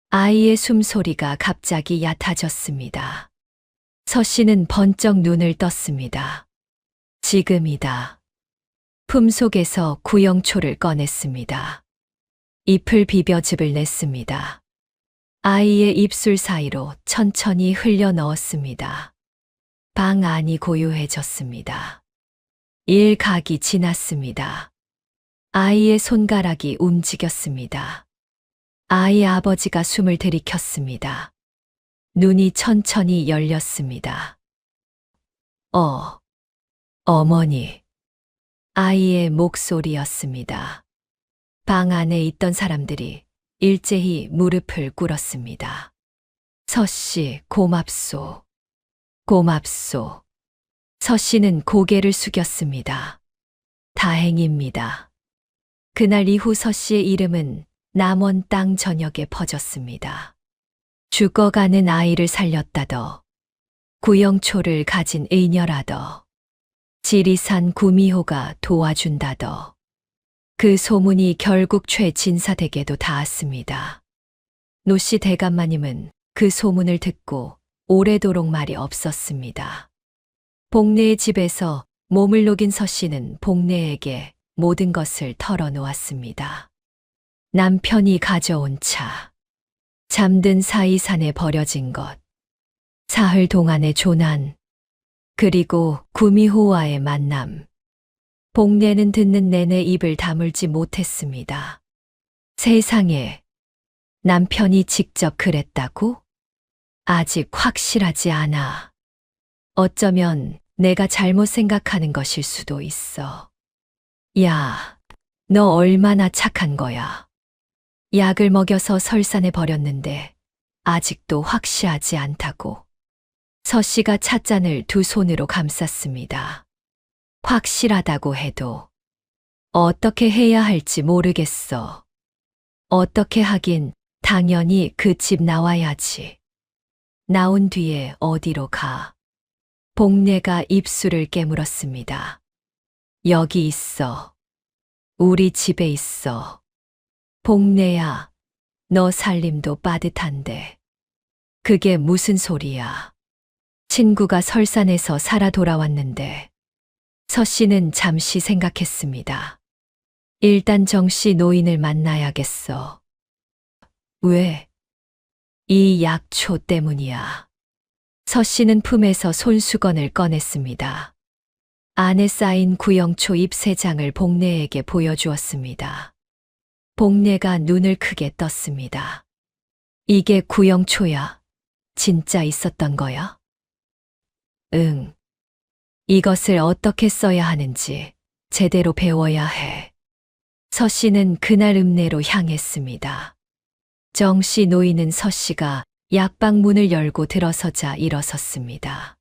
아이의 숨소리가 갑자기 얕아졌습니다. 서씨는 번쩍 눈을 떴습니다. 지금이다. 품속에서 구영초를 꺼냈습니다. 잎을 비벼 즙을 냈습니다. 아이의 입술 사이로 천천히 흘려 넣었습니다. 방 안이 고요해졌습니다. 일각이 지났습니다. 아이의 손가락이 움직였습니다. 아이 아버지가 숨을 들이켰습니다. 눈이 천천히 열렸습니다. 어머니. 아이의 목소리였습니다. 방 안에 있던 사람들이 일제히 무릎을 꿇었습니다. 서씨, 고맙소. 고맙소. 서씨는 고개를 숙였습니다. 다행입니다. 그날 이후 서씨의 이름은 남원 땅 전역에 퍼졌습니다. 죽어가는 아이를 살렸다더. 구영초를 가진 의녀라더. 지리산 구미호가 도와준다더. 그 소문이 결국 최진사댁에도 닿았습니다. 노씨 대감마님은 그 소문을 듣고 오래도록 말이 없었습니다. 복례의 집에서 몸을 녹인 서씨는 복례에게 모든 것을 털어놓았습니다. 남편이 가져온 차, 잠든 사이산에 버려진 것, 사흘 동안의 조난, 그리고 구미호와의 만남. 복례는 듣는 내내 입을 다물지 못했습니다. 세상에, 남편이 직접 그랬다고? 아직 확실하지 않아. 어쩌면 내가 잘못 생각하는 것일 수도 있어. 야, 너 얼마나 착한 거야. 약을 먹여서 설산에 버렸는데 아직도 확실하지 않다고. 서씨가 찻잔을 두 손으로 감쌌습니다. 확실하다고 해도 어떻게 해야 할지 모르겠어. 어떻게 하긴 당연히 그 집 나와야지. 나온 뒤에 어디로 가? 복례가 입술을 깨물었습니다. 여기 있어. 우리 집에 있어. 복례야, 너 살림도 빠듯한데. 그게 무슨 소리야. 친구가 설산에서 살아 돌아왔는데. 서씨는 잠시 생각했습니다. 일단 정씨 노인을 만나야겠어. 왜? 이 약초 때문이야. 서씨는 품에서 손수건을 꺼냈습니다. 안에 쌓인 구영초 잎 3장을 복례에게 보여주었습니다. 복례가 눈을 크게 떴습니다. 이게 구영초야? 진짜 있었던 거야? 응. 이것을 어떻게 써야 하는지 제대로 배워야 해. 서씨는 그날 읍내로 향했습니다. 정씨 노인은 서씨가 약방 문을 열고 들어서자 일어섰습니다.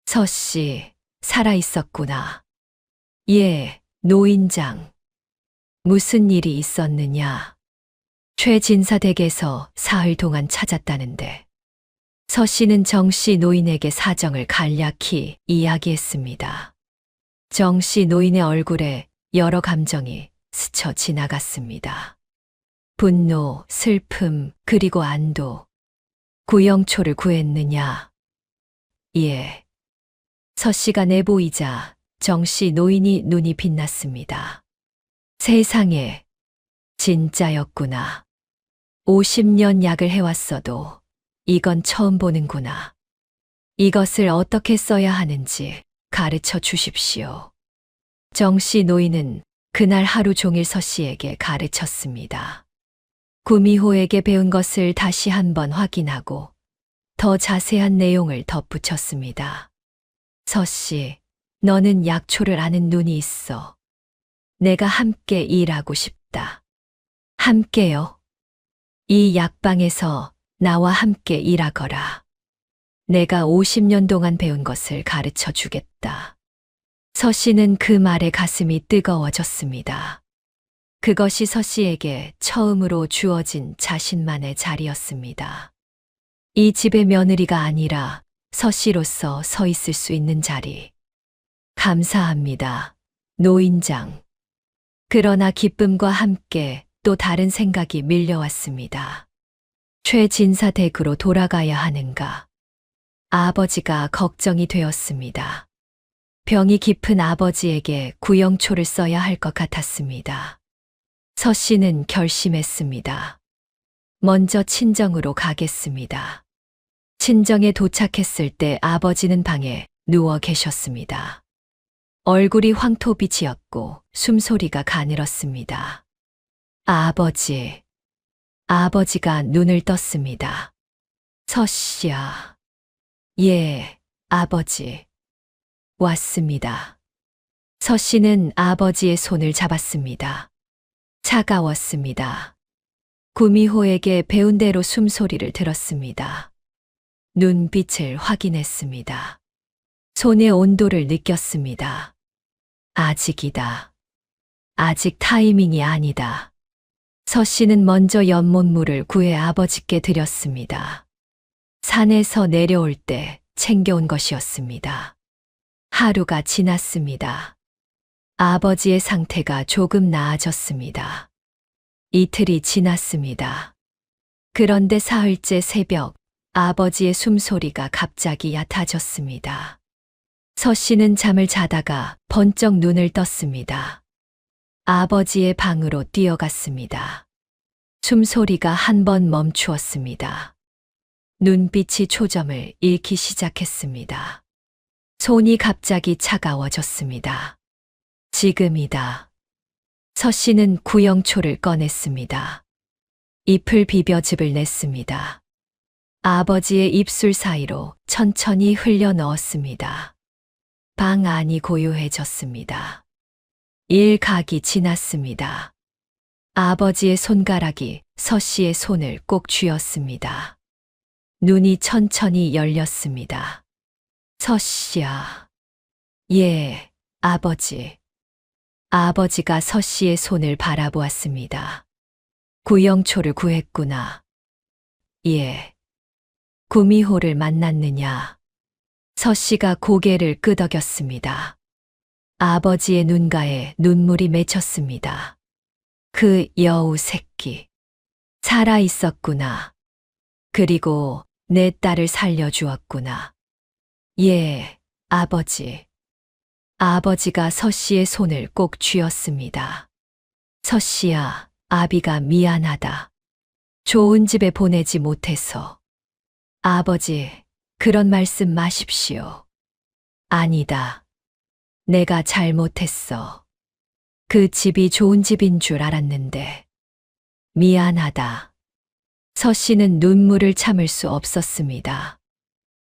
서씨, 살아있었구나. 예, 노인장. 무슨 일이 있었느냐? 최진사 댁에서 사흘 동안 찾았다는데. 서씨는 정씨 노인에게 사정을 간략히 이야기했습니다. 정씨 노인의 얼굴에 여러 감정이 스쳐 지나갔습니다. 분노, 슬픔, 그리고 안도. 구영초를 구했느냐? 예. 서씨가 내보이자 정씨 노인이 눈이 빛났습니다. 세상에, 진짜였구나. 50년 약을 해왔어도 이건 처음 보는구나. 이것을 어떻게 써야 하는지 가르쳐 주십시오. 정씨 노인은 그날 하루 종일 서씨에게 가르쳤습니다. 구미호에게 배운 것을 다시 한번 확인하고 더 자세한 내용을 덧붙였습니다. 서씨, 너는 약초를 아는 눈이 있어. 내가 함께 일하고 싶다. 함께요? 이 약방에서 나와 함께 일하거라. 내가 50년 동안 배운 것을 가르쳐 주겠다. 서씨는 그 말에 가슴이 뜨거워졌습니다. 그것이 서씨에게 처음으로 주어진 자신만의 자리였습니다. 이 집의 며느리가 아니라 서씨로서 서 있을 수 있는 자리. 감사합니다, 노인장. 그러나 기쁨과 함께 또 다른 생각이 밀려왔습니다. 최진사 댁으로 돌아가야 하는가? 아버지가 걱정이 되었습니다. 병이 깊은 아버지에게 구영초를 써야 할 것 같았습니다. 서 씨는 결심했습니다. 먼저 친정으로 가겠습니다. 친정에 도착했을 때 아버지는 방에 누워 계셨습니다. 얼굴이 황토빛이었고 숨소리가 가늘었습니다. 아버지. 아버지가 눈을 떴습니다. 서 씨야. 예, 아버지. 왔습니다. 서 씨는 아버지의 손을 잡았습니다. 차가웠습니다. 구미호에게 배운 대로 숨소리를 들었습니다. 눈빛을 확인했습니다. 손의 온도를 느꼈습니다. 아직이다. 아직 타이밍이 아니다. 서 씨는 먼저 연못물을 구해 아버지께 드렸습니다. 산에서 내려올 때 챙겨온 것이었습니다. 하루가 지났습니다. 아버지의 상태가 조금 나아졌습니다. 이틀이 지났습니다. 그런데 사흘째 새벽, 아버지의 숨소리가 갑자기 얕아졌습니다. 서 씨는 잠을 자다가 번쩍 눈을 떴습니다. 아버지의 방으로 뛰어갔습니다. 숨소리가 한 번 멈추었습니다. 눈빛이 초점을 잃기 시작했습니다. 손이 갑자기 차가워졌습니다. 지금이다. 서 씨는 구영초를 꺼냈습니다. 잎을 비벼 즙을 냈습니다. 아버지의 입술 사이로 천천히 흘려 넣었습니다. 방 안이 고요해졌습니다. 일각이 지났습니다. 아버지의 손가락이 서 씨의 손을 꼭 쥐었습니다. 눈이 천천히 열렸습니다. 서 씨야. 예, 아버지. 아버지가 서 씨의 손을 바라보았습니다. 구영초를 구했구나. 예. 구미호를 만났느냐. 서 씨가 고개를 끄덕였습니다. 아버지의 눈가에 눈물이 맺혔습니다. 그 여우 새끼. 살아 있었구나. 그리고 내 딸을 살려주었구나. 예, 아버지. 아버지가 서 씨의 손을 꼭 쥐었습니다. 서 씨야, 아비가 미안하다. 좋은 집에 보내지 못해서. 아버지, 그런 말씀 마십시오. 아니다. 내가 잘못했어. 그 집이 좋은 집인 줄 알았는데. 미안하다. 서 씨는 눈물을 참을 수 없었습니다.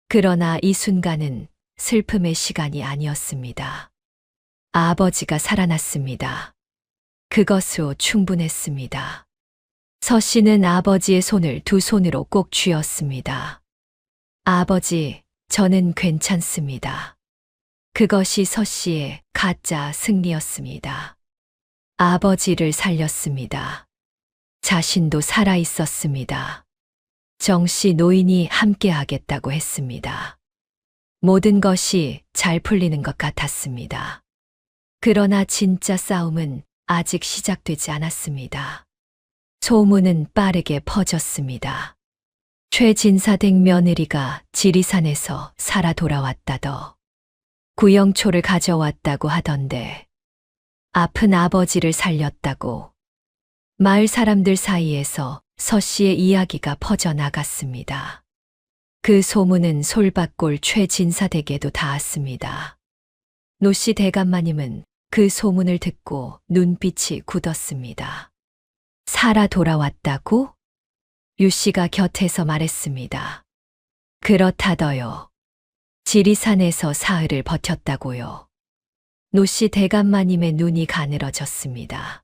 그러나 이 순간은 슬픔의 시간이 아니었습니다. 아버지가 살아났습니다. 그것으로 충분했습니다. 서 씨는 아버지의 손을 두 손으로 꼭 쥐었습니다. 아버지, 저는 괜찮습니다. 그것이 서 씨의 가짜 승리였습니다. 아버지를 살렸습니다. 자신도 살아 있었습니다. 정씨 노인이 함께 하겠다고 했습니다. 모든 것이 잘 풀리는 것 같았습니다. 그러나 진짜 싸움은 아직 시작되지 않았습니다. 소문은 빠르게 퍼졌습니다. 최진사댁 며느리가 지리산에서 살아 돌아왔다더. 구영초를 가져왔다고 하던데. 아픈 아버지를 살렸다고. 마을 사람들 사이에서 서 씨의 이야기가 퍼져나갔습니다. 그 소문은 솔밭골 최진사댁에도 닿았습니다. 노씨 대감마님은 그 소문을 듣고 눈빛이 굳었습니다. 살아 돌아왔다고? 유 씨가 곁에서 말했습니다. 그렇다더요. 지리산에서 사흘을 버텼다고요. 노씨 대감마님의 눈이 가늘어졌습니다.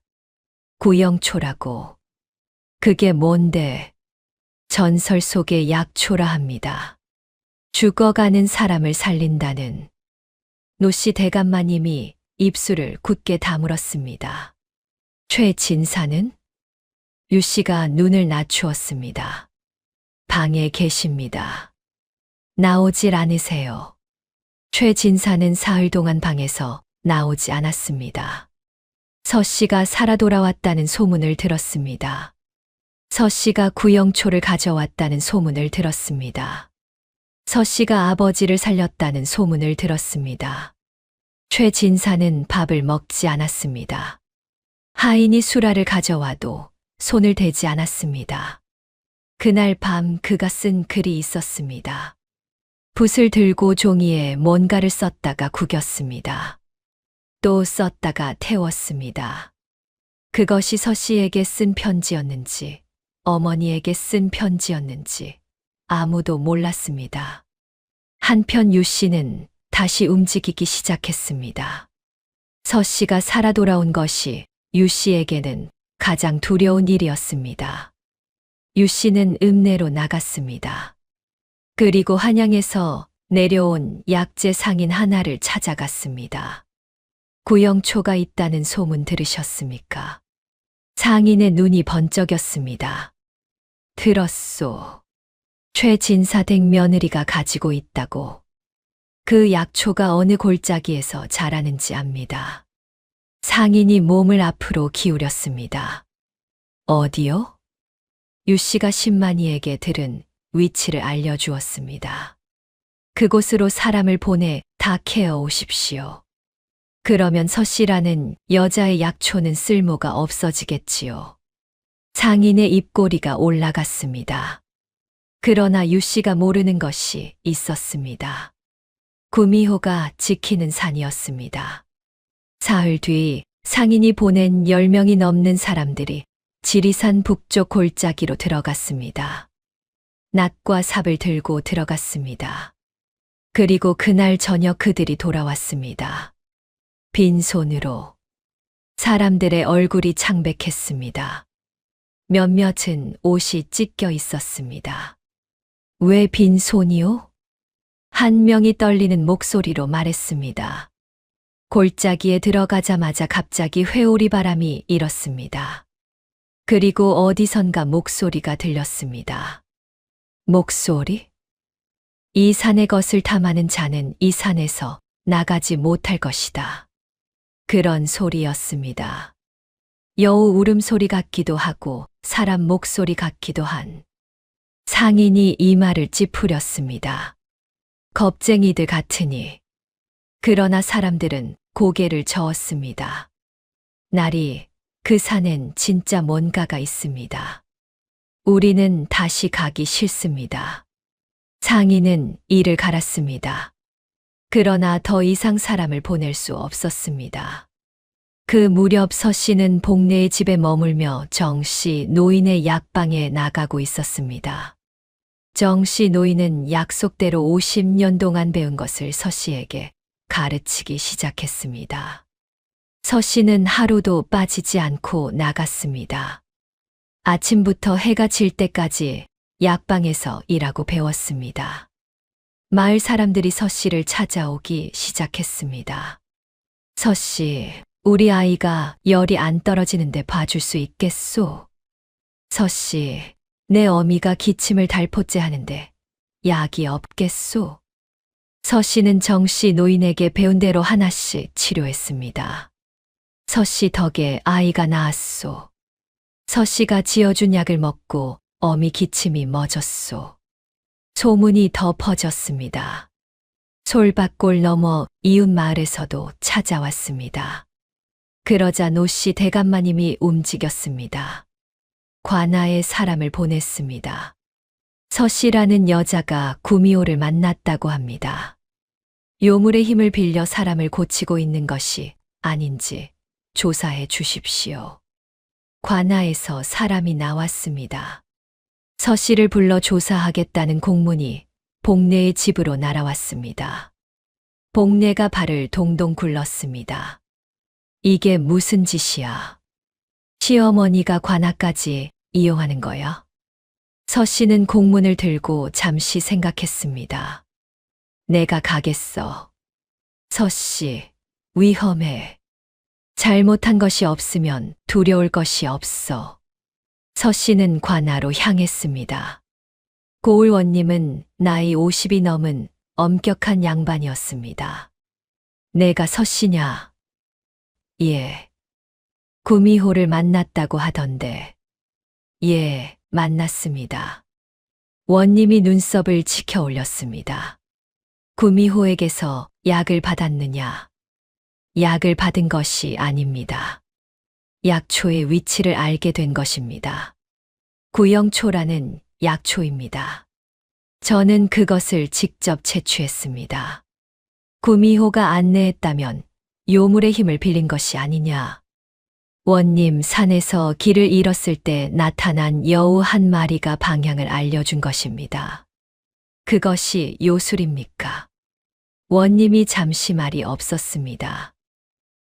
구영초라고. 그게 뭔데? 전설 속의 약초라 합니다. 죽어가는 사람을 살린다는. 노씨 대감마님이 입술을 굳게 다물었습니다. 최진사는? 유 씨가 눈을 낮추었습니다. 방에 계십니다. 나오질 않으세요. 최진사는 사흘 동안 방에서 나오지 않았습니다. 서 씨가 살아 돌아왔다는 소문을 들었습니다. 서 씨가 구영초를 가져왔다는 소문을 들었습니다. 서 씨가 아버지를 살렸다는 소문을 들었습니다. 최진사는 밥을 먹지 않았습니다. 하인이 수라를 가져와도 손을 대지 않았습니다. 그날 밤 그가 쓴 글이 있었습니다. 붓을 들고 종이에 뭔가를 썼다가 구겼습니다. 또 썼다가 태웠습니다. 그것이 서씨에게 쓴 편지였는지 어머니에게 쓴 편지였는지 아무도 몰랐습니다. 한편 유씨는 다시 움직이기 시작했습니다. 서씨가 살아 돌아온 것이 유씨에게는 가장 두려운 일이었습니다. 유씨는 읍내로 나갔습니다. 그리고 한양에서 내려온 약재 상인 하나를 찾아갔습니다. 구영초가 있다는 소문 들으셨습니까? 상인의 눈이 번쩍였습니다. 들었소. 최진사댁 며느리가 가지고 있다고. 그 약초가 어느 골짜기에서 자라는지 압니다. 상인이 몸을 앞으로 기울였습니다. 어디요? 유씨가 신만이에게 들은 위치를 알려주었습니다. 그곳으로 사람을 보내 다 캐어 오십시오. 그러면 서씨라는 여자의 약초는 쓸모가 없어지겠지요. 상인의 입꼬리가 올라갔습니다. 그러나 유씨가 모르는 것이 있었습니다. 구미호가 지키는 산이었습니다. 사흘 뒤 상인이 보낸 10명이 넘는 사람들이 지리산 북쪽 골짜기로 들어갔습니다. 낫과 삽을 들고 들어갔습니다. 그리고 그날 저녁 그들이 돌아왔습니다. 빈손으로. 사람들의 얼굴이 창백했습니다. 몇몇은 옷이 찢겨 있었습니다. 왜 빈손이요? 한 명이 떨리는 목소리로 말했습니다. 골짜기에 들어가자마자 갑자기 회오리 바람이 일었습니다. 그리고 어디선가 목소리가 들렸습니다. 목소리? 이 산의 것을 탐하는 자는 이 산에서 나가지 못할 것이다. 그런 소리였습니다. 여우 울음소리 같기도 하고 사람 목소리 같기도 한. 상인이 이마를 찌푸렸습니다. 겁쟁이들 같으니. 그러나 사람들은 고개를 저었습니다. 나리, 그 산엔 진짜 뭔가가 있습니다. 우리는 다시 가기 싫습니다. 상인은 이를 갈았습니다. 그러나 더 이상 사람을 보낼 수 없었습니다. 그 무렵 서씨는 복내의 집에 머물며 정씨 노인의 약방에 나가고 있었습니다. 정씨 노인은 약속대로 50년 동안 배운 것을 서씨에게 가르치기 시작했습니다. 서씨는 하루도 빠지지 않고 나갔습니다. 아침부터 해가 질 때까지 약방에서 일하고 배웠습니다. 마을 사람들이 서씨를 찾아오기 시작했습니다. 서씨, 우리 아이가 열이 안 떨어지는데 봐줄 수 있겠소? 서씨, 내 어미가 기침을 달포째 하는데 약이 없겠소? 서씨는 정씨 노인에게 배운 대로 하나씩 치료했습니다. 서씨 덕에 아이가 나았소. 서씨가 지어준 약을 먹고 어미 기침이 멎었소. 소문이 더 퍼졌습니다. 솔밭골 넘어 이웃 마을에서도 찾아왔습니다. 그러자 노씨 대감마님이 움직였습니다. 관아에 사람을 보냈습니다. 서씨라는 여자가 구미호를 만났다고 합니다. 요물의 힘을 빌려 사람을 고치고 있는 것이 아닌지 조사해 주십시오. 관아에서 사람이 나왔습니다. 서씨를 불러 조사하겠다는 공문이 복내의 집으로 날아왔습니다. 복내가 발을 동동 굴렀습니다. 이게 무슨 짓이야? 시어머니가 관아까지 이용하는 거야? 서씨는 공문을 들고 잠시 생각했습니다. 내가 가겠어. 서씨, 위험해. 잘못한 것이 없으면 두려울 것이 없어. 서씨는 관아로 향했습니다. 고을원님은 나이 50이 넘은 엄격한 양반이었습니다. 내가 서씨냐? 예. 구미호를 만났다고 하던데. 예, 만났습니다. 원님이 눈썹을 치켜 올렸습니다. 구미호에게서 약을 받았느냐? 약을 받은 것이 아닙니다. 약초의 위치를 알게 된 것입니다. 구영초라는 약초입니다. 저는 그것을 직접 채취했습니다. 구미호가 안내했다면 요물의 힘을 빌린 것이 아니냐. 원님 산에서 길을 잃었을 때 나타난 여우 한 마리가 방향을 알려준 것입니다. 그것이 요술입니까? 원님이 잠시 말이 없었습니다.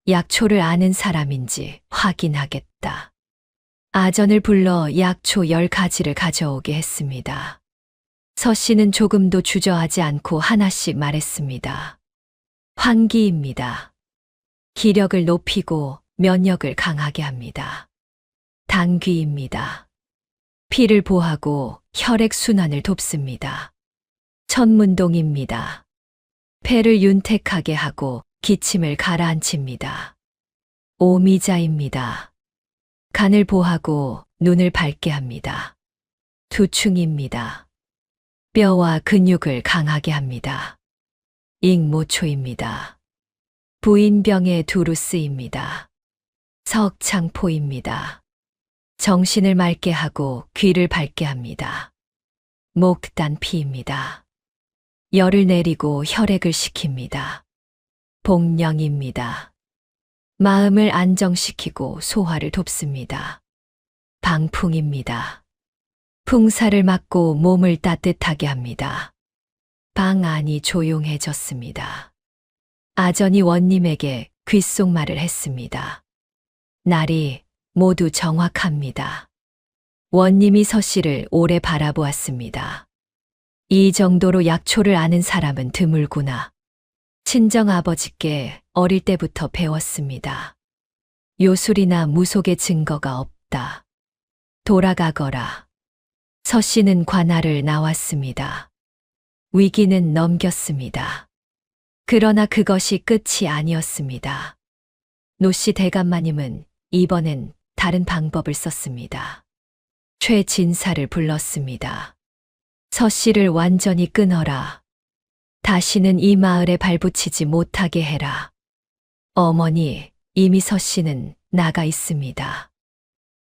약초를 아는 사람인지 확인하겠다. 아전을 불러 약초 10가지를 가져오게 했습니다. 서 씨는 조금도 주저하지 않고 하나씩 말했습니다. 환기입니다. 기력을 높이고 면역을 강하게 합니다. 당귀입니다. 피를 보하고 혈액 순환을 돕습니다. 천문동입니다. 폐를 윤택하게 하고 기침을 가라앉힙니다. 오미자입니다. 간을 보하고 눈을 밝게 합니다. 두충입니다. 뼈와 근육을 강하게 합니다. 익모초입니다. 부인병에 두루 쓰입니다. 석창포입니다. 정신을 맑게 하고 귀를 밝게 합니다. 목단피입니다. 열을 내리고 혈액을 식힙니다. 복령입니다. 마음을 안정시키고 소화를 돕습니다. 방풍입니다. 풍사를 막고 몸을 따뜻하게 합니다. 방 안이 조용해졌습니다. 아전이 원님에게 귓속말을 했습니다. 날이 모두 정확합니다. 원님이 서 씨를 오래 바라보았습니다. 이 정도로 약초를 아는 사람은 드물구나. 친정아버지께 어릴 때부터 배웠습니다. 요술이나 무속의 증거가 없다. 돌아가거라. 서 씨는 관할을 나왔습니다. 위기는 넘겼습니다. 그러나 그것이 끝이 아니었습니다. 노씨 대감마님은 이번엔 다른 방법을 썼습니다. 최진사를 불렀습니다. 서 씨를 완전히 끊어라. 다시는 이 마을에 발붙이지 못하게 해라. 어머니, 이미 서 씨는 나가 있습니다.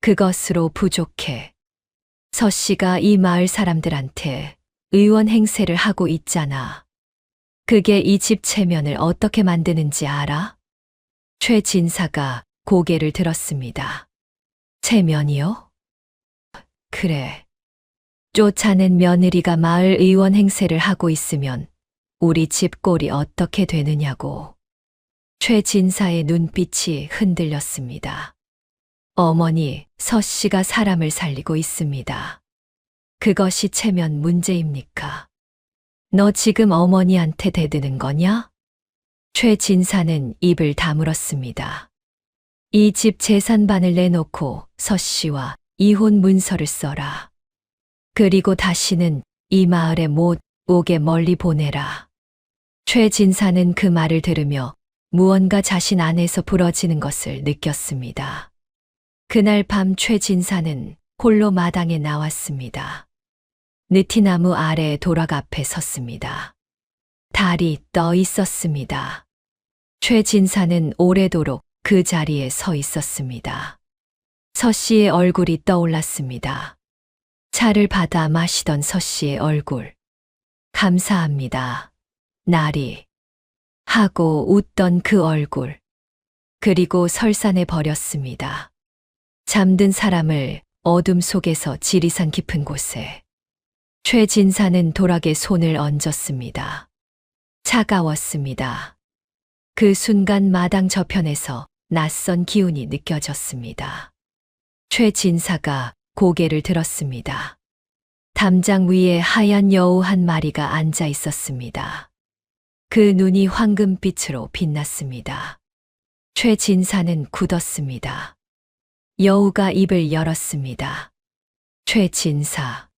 그것으로 부족해. 서 씨가 이 마을 사람들한테 의원 행세를 하고 있잖아. 그게 이 집 체면을 어떻게 만드는지 알아? 최진사가 고개를 들었습니다. 체면이요? 그래. 쫓아낸 며느리가 마을 의원 행세를 하고 있으면 우리 집 꼴이 어떻게 되느냐고. 최진사의 눈빛이 흔들렸습니다. 어머니, 서 씨가 사람을 살리고 있습니다. 그것이 체면 문제입니까? 너 지금 어머니한테 대드는 거냐? 최진사는 입을 다물었습니다. 이 집 재산반을 내놓고 서 씨와 이혼 문서를 써라. 그리고 다시는 이 마을에 못 오게 멀리 보내라. 최진사는 그 말을 들으며 무언가 자신 안에서 부러지는 것을 느꼈습니다. 그날 밤 최진사는 홀로 마당에 나왔습니다. 느티나무 아래 도락 앞에 섰습니다. 달이 떠 있었습니다. 최진사는 오래도록 그 자리에 서 있었습니다. 서 씨의 얼굴이 떠올랐습니다. 차를 받아 마시던 서 씨의 얼굴. 감사합니다. 나리. 하고 웃던 그 얼굴. 그리고 설산해 버렸습니다. 잠든 사람을 어둠 속에서 지리산 깊은 곳에. 최진사는 도락에 손을 얹었습니다. 차가웠습니다. 그 순간 마당 저편에서 낯선 기운이 느껴졌습니다. 최진사가 고개를 들었습니다. 담장 위에 하얀 여우 한 마리가 앉아 있었습니다. 그 눈이 황금빛으로 빛났습니다. 최진사는 굳었습니다. 여우가 입을 열었습니다. 최진사.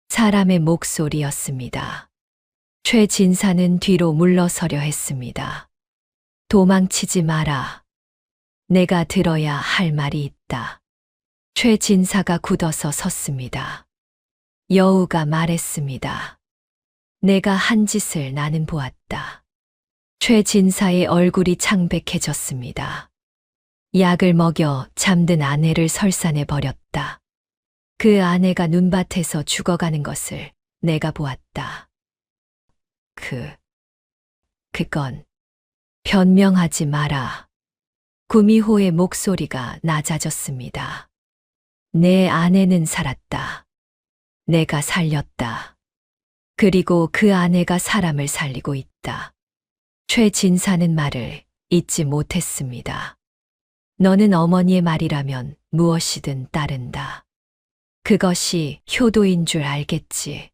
사람의 목소리였습니다. 최진사는 뒤로 물러서려 했습니다. 도망치지 마라. 내가 들어야 할 말이 있다. 최진사가 굳어서 섰습니다. 여우가 말했습니다. 내가 한 짓을 나는 보았다. 최진사의 얼굴이 창백해졌습니다. 약을 먹여 잠든 아내를 설산해 버렸다. 그 아내가 눈밭에서 죽어가는 것을 내가 보았다. 그건 변명하지 마라. 구미호의 목소리가 낮아졌습니다. 내 아내는 살았다. 내가 살렸다. 그리고 그 아내가 사람을 살리고 있다. 최진사는 말을 잊지 못했습니다. 너는 어머니의 말이라면 무엇이든 따른다. 그것이 효도인 줄 알겠지.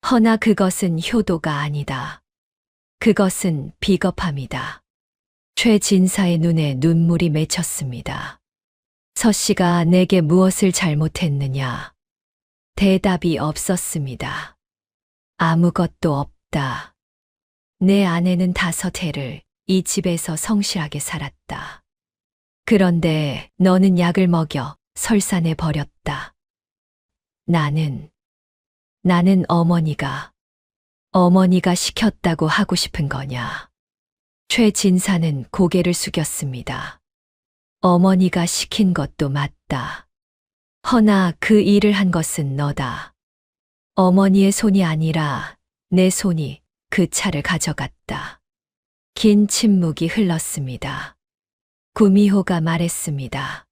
허나 그것은 효도가 아니다. 그것은 비겁함이다. 최진사의 눈에 눈물이 맺혔습니다. 서 씨가 내게 무엇을 잘못했느냐? 대답이 없었습니다. 아무것도 없다. 내 아내는 5해를 이 집에서 성실하게 살았다. 그런데 너는 약을 먹여 설산해 버렸다. 나는 어머니가 시켰다고 하고 싶은 거냐? 최진사는 고개를 숙였습니다. 어머니가 시킨 것도 맞다. 허나 그 일을 한 것은 너다. 어머니의 손이 아니라 내 손이 그 차를 가져갔다. 긴 침묵이 흘렀습니다. 구미호가 말했습니다.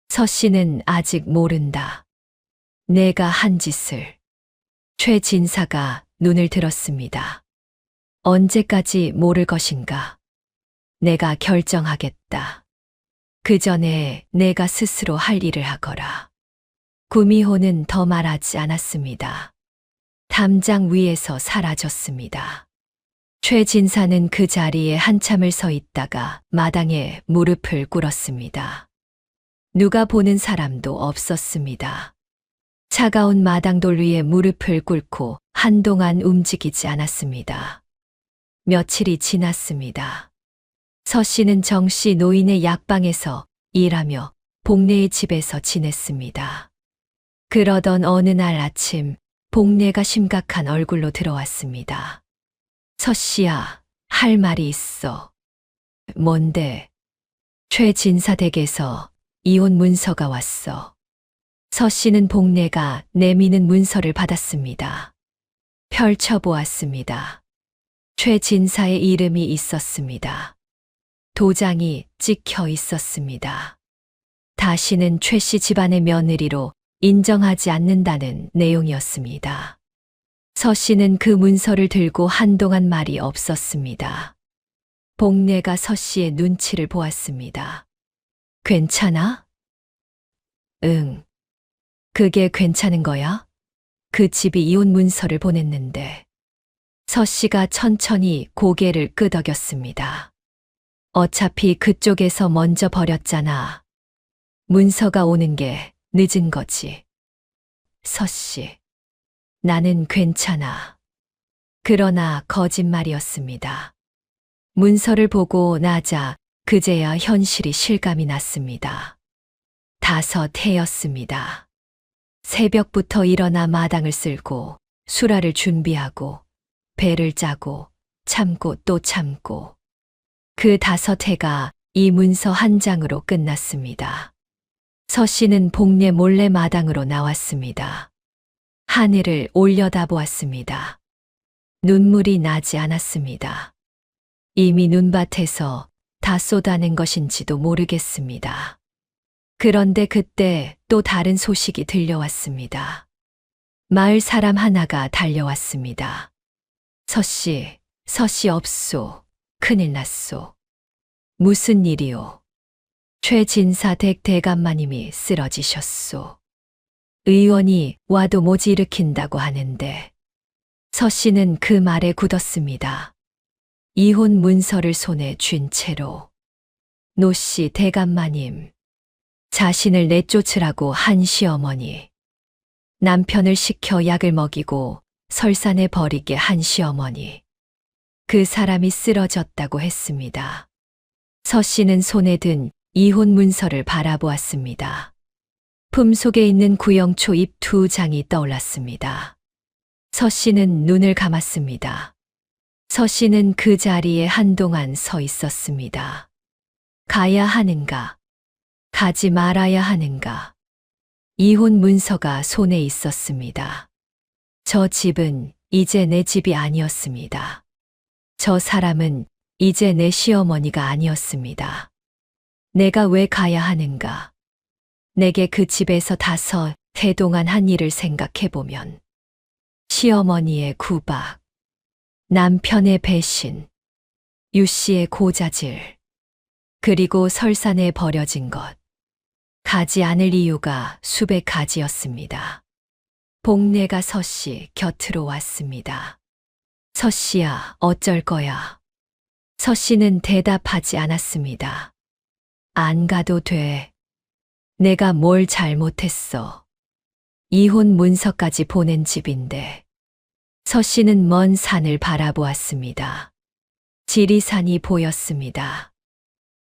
서 씨는 아직 모른다. 내가 한 짓을. 최진사가 눈을 들었습니다. 언제까지 모를 것인가? 내가 결정하겠다. 그 전에 내가 스스로 할 일을 하거라. 구미호는 더 말하지 않았습니다. 담장 위에서 사라졌습니다. 최진사는 그 자리에 한참을 서 있다가 마당에 무릎을 꿇었습니다. 누가 보는 사람도 없었습니다. 차가운 마당돌 위에 무릎을 꿇고 한동안 움직이지 않았습니다. 며칠이 지났습니다. 서 씨는 정 씨 노인의 약방에서 일하며 복례의 집에서 지냈습니다. 그러던 어느 날 아침 복례가 심각한 얼굴로 들어왔습니다. 서 씨야, 할 말이 있어. 뭔데? 최진사 댁에서 이혼 문서가 왔어. 서 씨는 복례가 내미는 문서를 받았습니다. 펼쳐보았습니다. 최진사의 이름이 있었습니다. 도장이 찍혀 있었습니다. 다시는 최 씨 집안의 며느리로 인정하지 않는다는 내용이었습니다. 서 씨는 그 문서를 들고 한동안 말이 없었습니다. 복례가 서 씨의 눈치를 보았습니다. 괜찮아? 응. 그게 괜찮은 거야? 그 집이 이혼 문서를 보냈는데. 서 씨가 천천히 고개를 끄덕였습니다. 어차피 그쪽에서 먼저 버렸잖아. 문서가 오는 게 늦은 거지. 서 씨. 나는 괜찮아. 그러나 거짓말이었습니다. 문서를 보고 나자 그제야 현실이 실감이 났습니다. 5해였습니다. 새벽부터 일어나 마당을 쓸고 수라를 준비하고 배를 짜고 참고 또 참고 그 5해가 이 문서 한 장으로 끝났습니다. 서 씨는 복례 몰래 마당으로 나왔습니다. 하늘을 올려다보았습니다. 눈물이 나지 않았습니다. 이미 눈밭에서 다 쏟아낸 것인지도 모르겠습니다. 그런데 그때 또 다른 소식이 들려왔습니다. 마을 사람 하나가 달려왔습니다. 서 씨 없소. 큰일 났소. 무슨 일이오? 최진사 댁 대감마님이 쓰러지셨소. 의원이 와도 모지 일으킨다고 하는데. 서 씨는 그 말에 굳었습니다. 이혼 문서를 손에 쥔 채로. 노 씨 대감마님. 자신을 내쫓으라고 한 시어머니. 남편을 시켜 약을 먹이고 설산에 버리게 한 시어머니. 그 사람이 쓰러졌다고 했습니다. 서 씨는 손에 든 이혼 문서를 바라보았습니다. 품속에 있는 구영초 잎 2장이 떠올랐습니다. 서 씨는 눈을 감았습니다. 서 씨는 그 자리에 한동안 서 있었습니다. 가야 하는가? 가지 말아야 하는가? 이혼 문서가 손에 있었습니다. 저 집은 이제 내 집이 아니었습니다. 저 사람은 이제 내 시어머니가 아니었습니다. 내가 왜 가야 하는가? 내게 그 집에서 다서 해동안 한 일을 생각해보면 시어머니의 구박, 남편의 배신, 유 씨의 고자질, 그리고 설산에 버려진 것, 가지 않을 이유가 수백 가지였습니다. 복례가 서씨 곁으로 왔습니다. 서씨야, 어쩔 거야? 서씨는 대답하지 않았습니다. 안 가도 돼. 내가 뭘 잘못했어. 이혼 문서까지 보낸 집인데. 서씨는 먼 산을 바라보았습니다. 지리산이 보였습니다.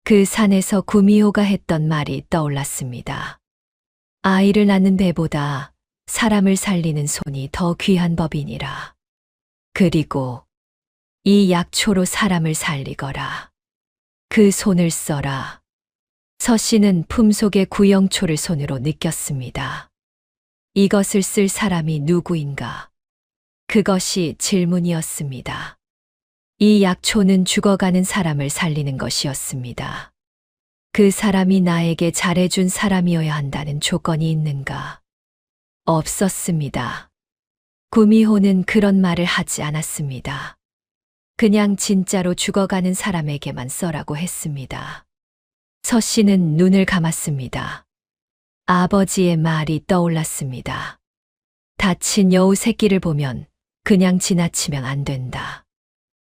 그 산에서 구미호가 했던 말이 떠올랐습니다. 아이를 낳는 배보다 사람을 살리는 손이 더 귀한 법이니라. 그리고 이 약초로 사람을 살리거라. 그 손을 써라. 서씨는 품속의 구영초를 손으로 느꼈습니다. 이것을 쓸 사람이 누구인가? 그것이 질문이었습니다. 이 약초는 죽어가는 사람을 살리는 것이었습니다. 그 사람이 나에게 잘해준 사람이어야 한다는 조건이 있는가? 없었습니다. 구미호는 그런 말을 하지 않았습니다. 그냥 진짜로 죽어가는 사람에게만 써라고 했습니다. 서씨는 눈을 감았습니다. 아버지의 말이 떠올랐습니다. 다친 여우 새끼를 보면 그냥 지나치면 안 된다.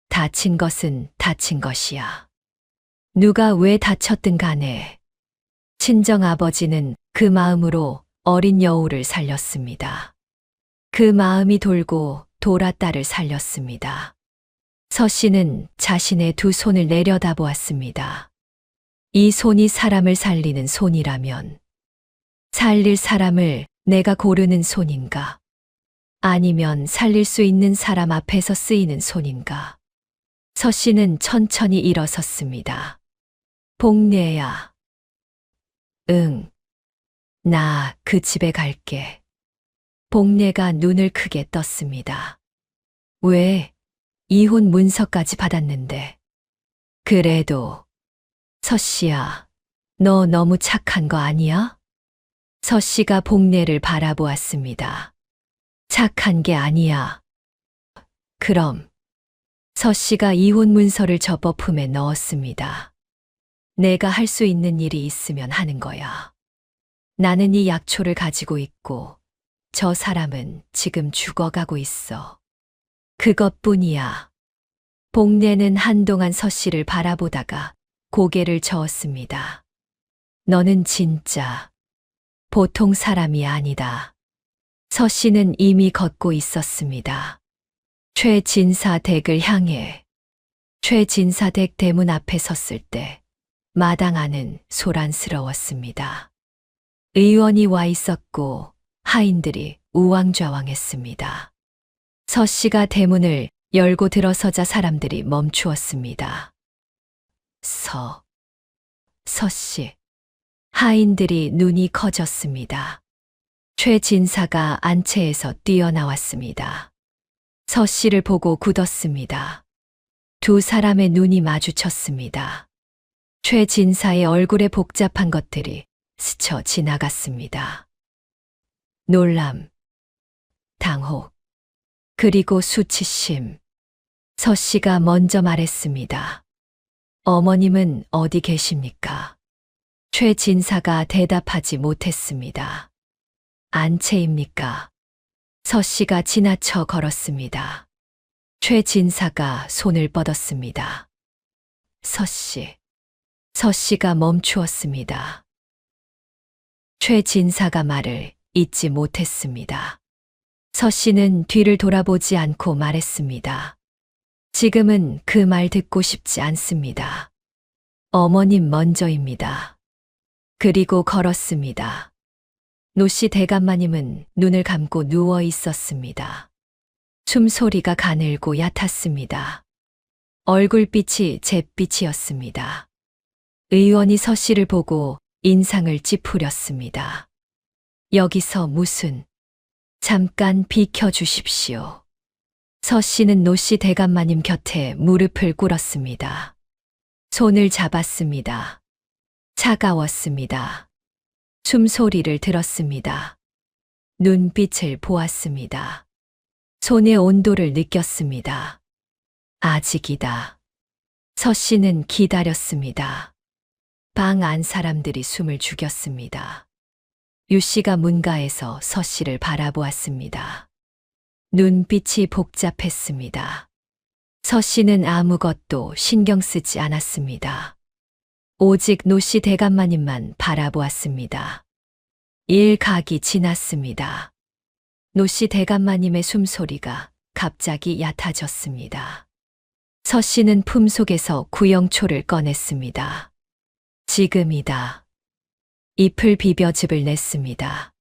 다친 것은 다친 것이야. 누가 왜 다쳤든 간에 친정아버지는 그 마음으로 어린 여우를 살렸습니다. 그 마음이 돌고 돌아 딸을 살렸습니다. 서씨는 자신의 두 손을 내려다보았습니다. 이 손이 사람을 살리는 손이라면 살릴 사람을 내가 고르는 손인가? 아니면 살릴 수 있는 사람 앞에서 쓰이는 손인가? 서씨는 천천히 일어섰습니다. 복례야. 응. 나 그 집에 갈게. 복례가 눈을 크게 떴습니다. 왜? 이혼 문서까지 받았는데. 그래도 서씨야, 너 너무 착한 거 아니야? 서씨가 복례를 바라보았습니다. 착한 게 아니야. 그럼 서씨가 이혼 문서를 접어 품에 넣었습니다. 내가 할 수 있는 일이 있으면 하는 거야. 나는 이 약초를 가지고 있고 저 사람은 지금 죽어가고 있어. 그것뿐이야. 복례는 한동안 서씨를 바라보다가 고개를 저었습니다. 너는 진짜 보통 사람이 아니다. 서씨는 이미 걷고 있었습니다. 최진사 댁을 향해. 최진사 댁 대문 앞에 섰을 때 마당 안은 소란스러웠습니다. 의원이 와 있었고 하인들이 우왕좌왕했습니다. 서씨가 대문을 열고 들어서자 사람들이 멈추었습니다. 서씨. 하인들이 눈이 커졌습니다. 최진사가 안채에서 뛰어나왔습니다. 서씨를 보고 굳었습니다. 두 사람의 눈이 마주쳤습니다. 최진사의 얼굴에 복잡한 것들이 스쳐 지나갔습니다. 놀람, 당혹, 그리고 수치심. 서씨가 먼저 말했습니다. 어머님은 어디 계십니까? 최진사가 대답하지 못했습니다. 안채입니까? 서씨가 지나쳐 걸었습니다. 최진사가 손을 뻗었습니다. 서씨가 멈추었습니다. 최진사가 말을 잇지 못했습니다. 서씨는 뒤를 돌아보지 않고 말했습니다. 지금은 그 말 듣고 싶지 않습니다. 어머님 먼저입니다. 그리고 걸었습니다. 노씨 대감마님은 눈을 감고 누워 있었습니다. 숨소리가 가늘고 얕았습니다. 얼굴빛이 잿빛이었습니다. 의원이 서 씨를 보고 인상을 찌푸렸습니다. 여기서 무슨, 잠깐 비켜 주십시오. 서 씨는 노 씨 대감마님 곁에 무릎을 꿇었습니다. 손을 잡았습니다. 차가웠습니다. 숨소리를 들었습니다. 눈빛을 보았습니다. 손의 온도를 느꼈습니다. 아직이다. 서 씨는 기다렸습니다. 방 안 사람들이 숨을 죽였습니다. 유 씨가 문가에서 서 씨를 바라보았습니다. 눈빛이 복잡했습니다. 서 씨는 아무것도 신경 쓰지 않았습니다. 오직 노 씨 대감마님만 바라보았습니다. 일각이 지났습니다. 노 씨 대감마님의 숨소리가 갑자기 얕아졌습니다. 서 씨는 품속에서 구영초를 꺼냈습니다. 지금이다. 잎을 비벼즙을 냈습니다.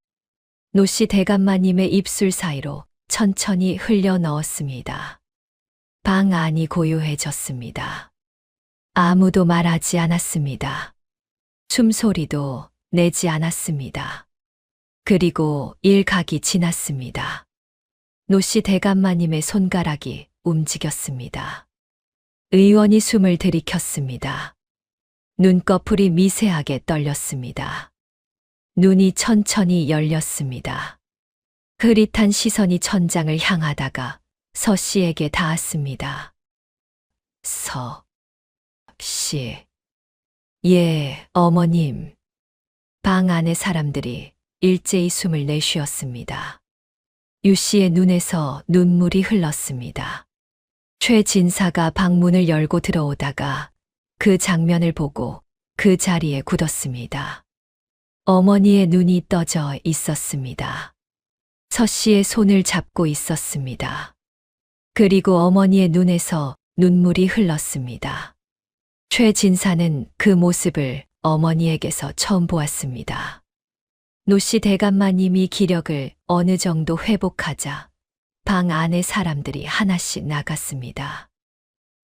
노 씨 대감마님의 입술 사이로 천천히 흘려 넣었습니다. 방 안이 고요해졌습니다. 아무도 말하지 않았습니다. 숨소리도 내지 않았습니다. 그리고 일각이 지났습니다. 노 씨 대감마님의 손가락이 움직였습니다. 의원이 숨을 들이켰습니다. 눈꺼풀이 미세하게 떨렸습니다. 눈이 천천히 열렸습니다. 흐릿한 시선이 천장을 향하다가 서 씨에게 닿았습니다. 서 씨. 예, 어머님. 방 안의 사람들이 일제히 숨을 내쉬었습니다. 유 씨의 눈에서 눈물이 흘렀습니다. 최 진사가 방문을 열고 들어오다가 그 장면을 보고 그 자리에 굳었습니다. 어머니의 눈이 떠져 있었습니다. 서 씨의 손을 잡고 있었습니다. 그리고 어머니의 눈에서 눈물이 흘렀습니다. 최 진사는 그 모습을 어머니에게서 처음 보았습니다. 노 씨 대감마님이 기력을 어느 정도 회복하자 방 안의 사람들이 하나씩 나갔습니다.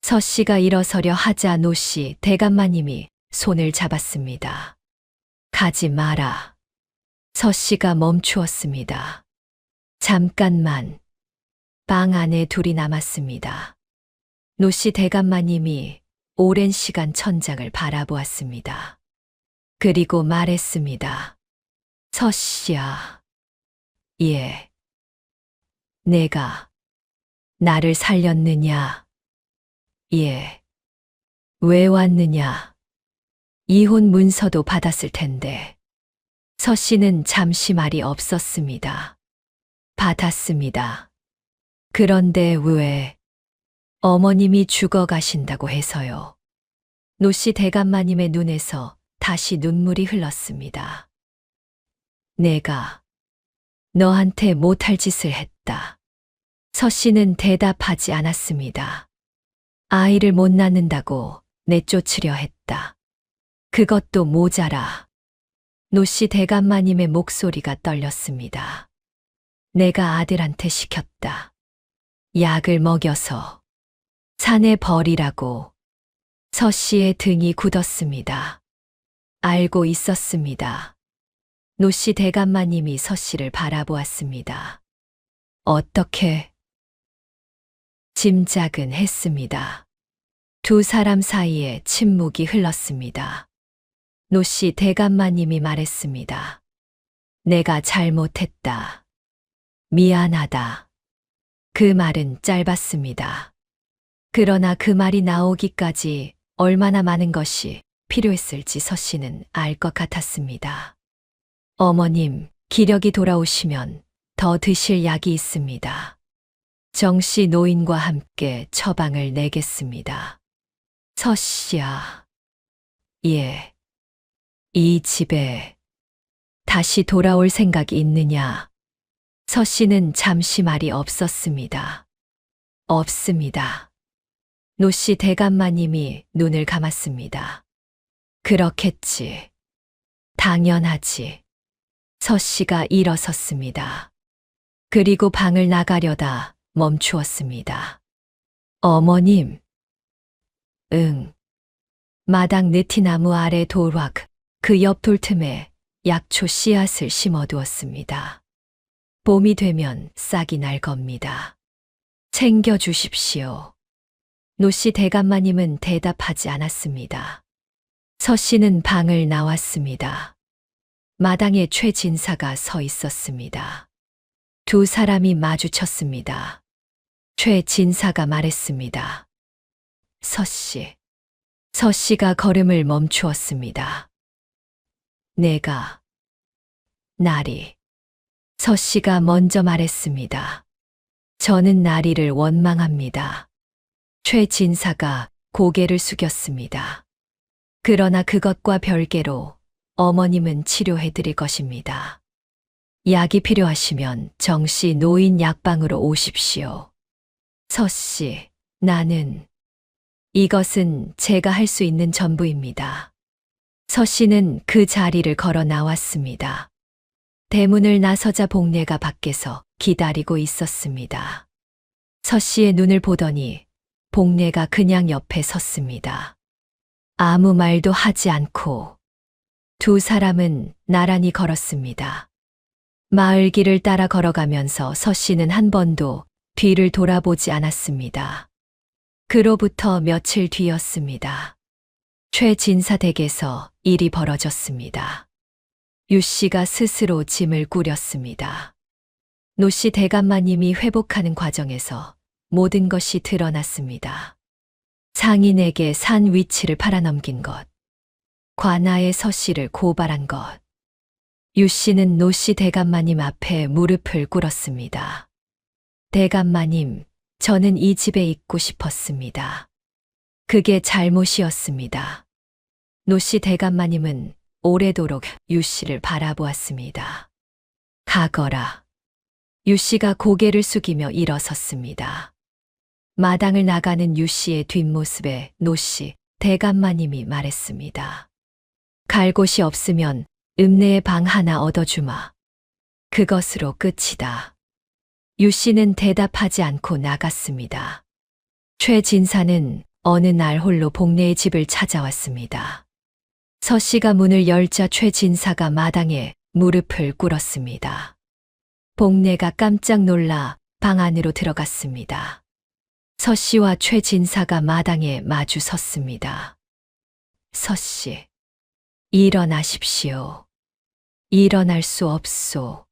서 씨가 일어서려 하자 노 씨 대감마님이 손을 잡았습니다. 가지 마라. 서 씨가 멈추었습니다. 잠깐만. 방 안에 둘이 남았습니다. 노 씨 대감마님이 오랜 시간 천장을 바라보았습니다. 그리고 말했습니다. 서 씨야. 예. 내가 나를 살렸느냐? 예. 왜 왔느냐? 이혼 문서도 받았을 텐데. 서 씨는 잠시 말이 없었습니다. 받았습니다. 그런데 왜? 어머님이 죽어 가신다고 해서요. 노 씨 대감마님의 눈에서 다시 눈물이 흘렀습니다. 내가 너한테 못할 짓을 했다. 서 씨는 대답하지 않았습니다. 아이를 못 낳는다고 내쫓으려 했다. 그것도 모자라. 노 씨 대감마님의 목소리가 떨렸습니다. 내가 아들한테 시켰다. 약을 먹여서 산에 버리라고. 서 씨의 등이 굳었습니다. 알고 있었습니다. 노 씨 대감마님이 서 씨를 바라보았습니다. 어떻게? 짐작은 했습니다. 두 사람 사이에 침묵이 흘렀습니다. 노 씨 대감마님이 말했습니다. 내가 잘못했다. 미안하다. 그 말은 짧았습니다. 그러나 그 말이 나오기까지 얼마나 많은 것이 필요했을지 서 씨는 알 것 같았습니다. 어머님, 기력이 돌아오시면 더 드실 약이 있습니다. 정씨 노인과 함께 처방을 내겠습니다. 서 씨야. 예. 이 집에 다시 돌아올 생각이 있느냐? 서 씨는 잠시 말이 없었습니다. 없습니다. 노 씨 대감마님이 눈을 감았습니다. 그렇겠지. 당연하지. 서 씨가 일어섰습니다. 그리고 방을 나가려다 멈추었습니다. 어머님. 응. 마당 느티나무 아래 돌화 그 옆 돌틈에 약초 씨앗을 심어두었습니다. 봄이 되면 싹이 날 겁니다. 챙겨주십시오. 노씨 대감마님은 대답하지 않았습니다. 서씨는 방을 나왔습니다. 마당에 최진사가 서 있었습니다. 두 사람이 마주쳤습니다. 최진사가 말했습니다. 서씨. 서씨가 걸음을 멈추었습니다. 내가. 나리. 서씨가 먼저 말했습니다. 저는 나리를 원망합니다. 최진사가 고개를 숙였습니다. 그러나 그것과 별개로 어머님은 치료해 드릴 것입니다. 약이 필요하시면 정씨 노인 약방으로 오십시오. 서씨, 나는 이것은 제가 할 수 있는 전부입니다. 서씨는 그 자리를 걸어 나왔습니다. 대문을 나서자 복례가 밖에서 기다리고 있었습니다. 서씨의 눈을 보더니 복례가 그냥 옆에 섰습니다. 아무 말도 하지 않고 두 사람은 나란히 걸었습니다. 마을 길을 따라 걸어가면서 서씨는 한 번도 뒤를 돌아보지 않았습니다. 그로부터 며칠 뒤였습니다. 최진사 댁에서 일이 벌어졌습니다. 유씨가 스스로 짐을 꾸렸습니다. 노씨 대감마님이 회복하는 과정에서 모든 것이 드러났습니다. 상인에게 산 위치를 팔아넘긴 것, 관아의 서씨를 고발한 것. 유씨는 노씨 대감마님 앞에 무릎을 꿇었습니다. 대감마님, 저는 이 집에 있고 싶었습니다. 그게 잘못이었습니다. 노씨 대감마님은 오래도록 유씨를 바라보았습니다. 가거라. 유씨가 고개를 숙이며 일어섰습니다. 마당을 나가는 유씨의 뒷모습에 노씨 대감마님이 말했습니다. 갈 곳이 없으면 읍내에 방 하나 얻어주마. 그것으로 끝이다. 유씨는 대답하지 않고 나갔습니다. 최진사는 어느 날 홀로 복례의 집을 찾아왔습니다. 서씨가 문을 열자 최진사가 마당에 무릎을 꿇었습니다. 복례가 깜짝 놀라 방 안으로 들어갔습니다. 서씨와 최진사가 마당에 마주 섰습니다. 서씨, 일어나십시오. 일어날 수 없소.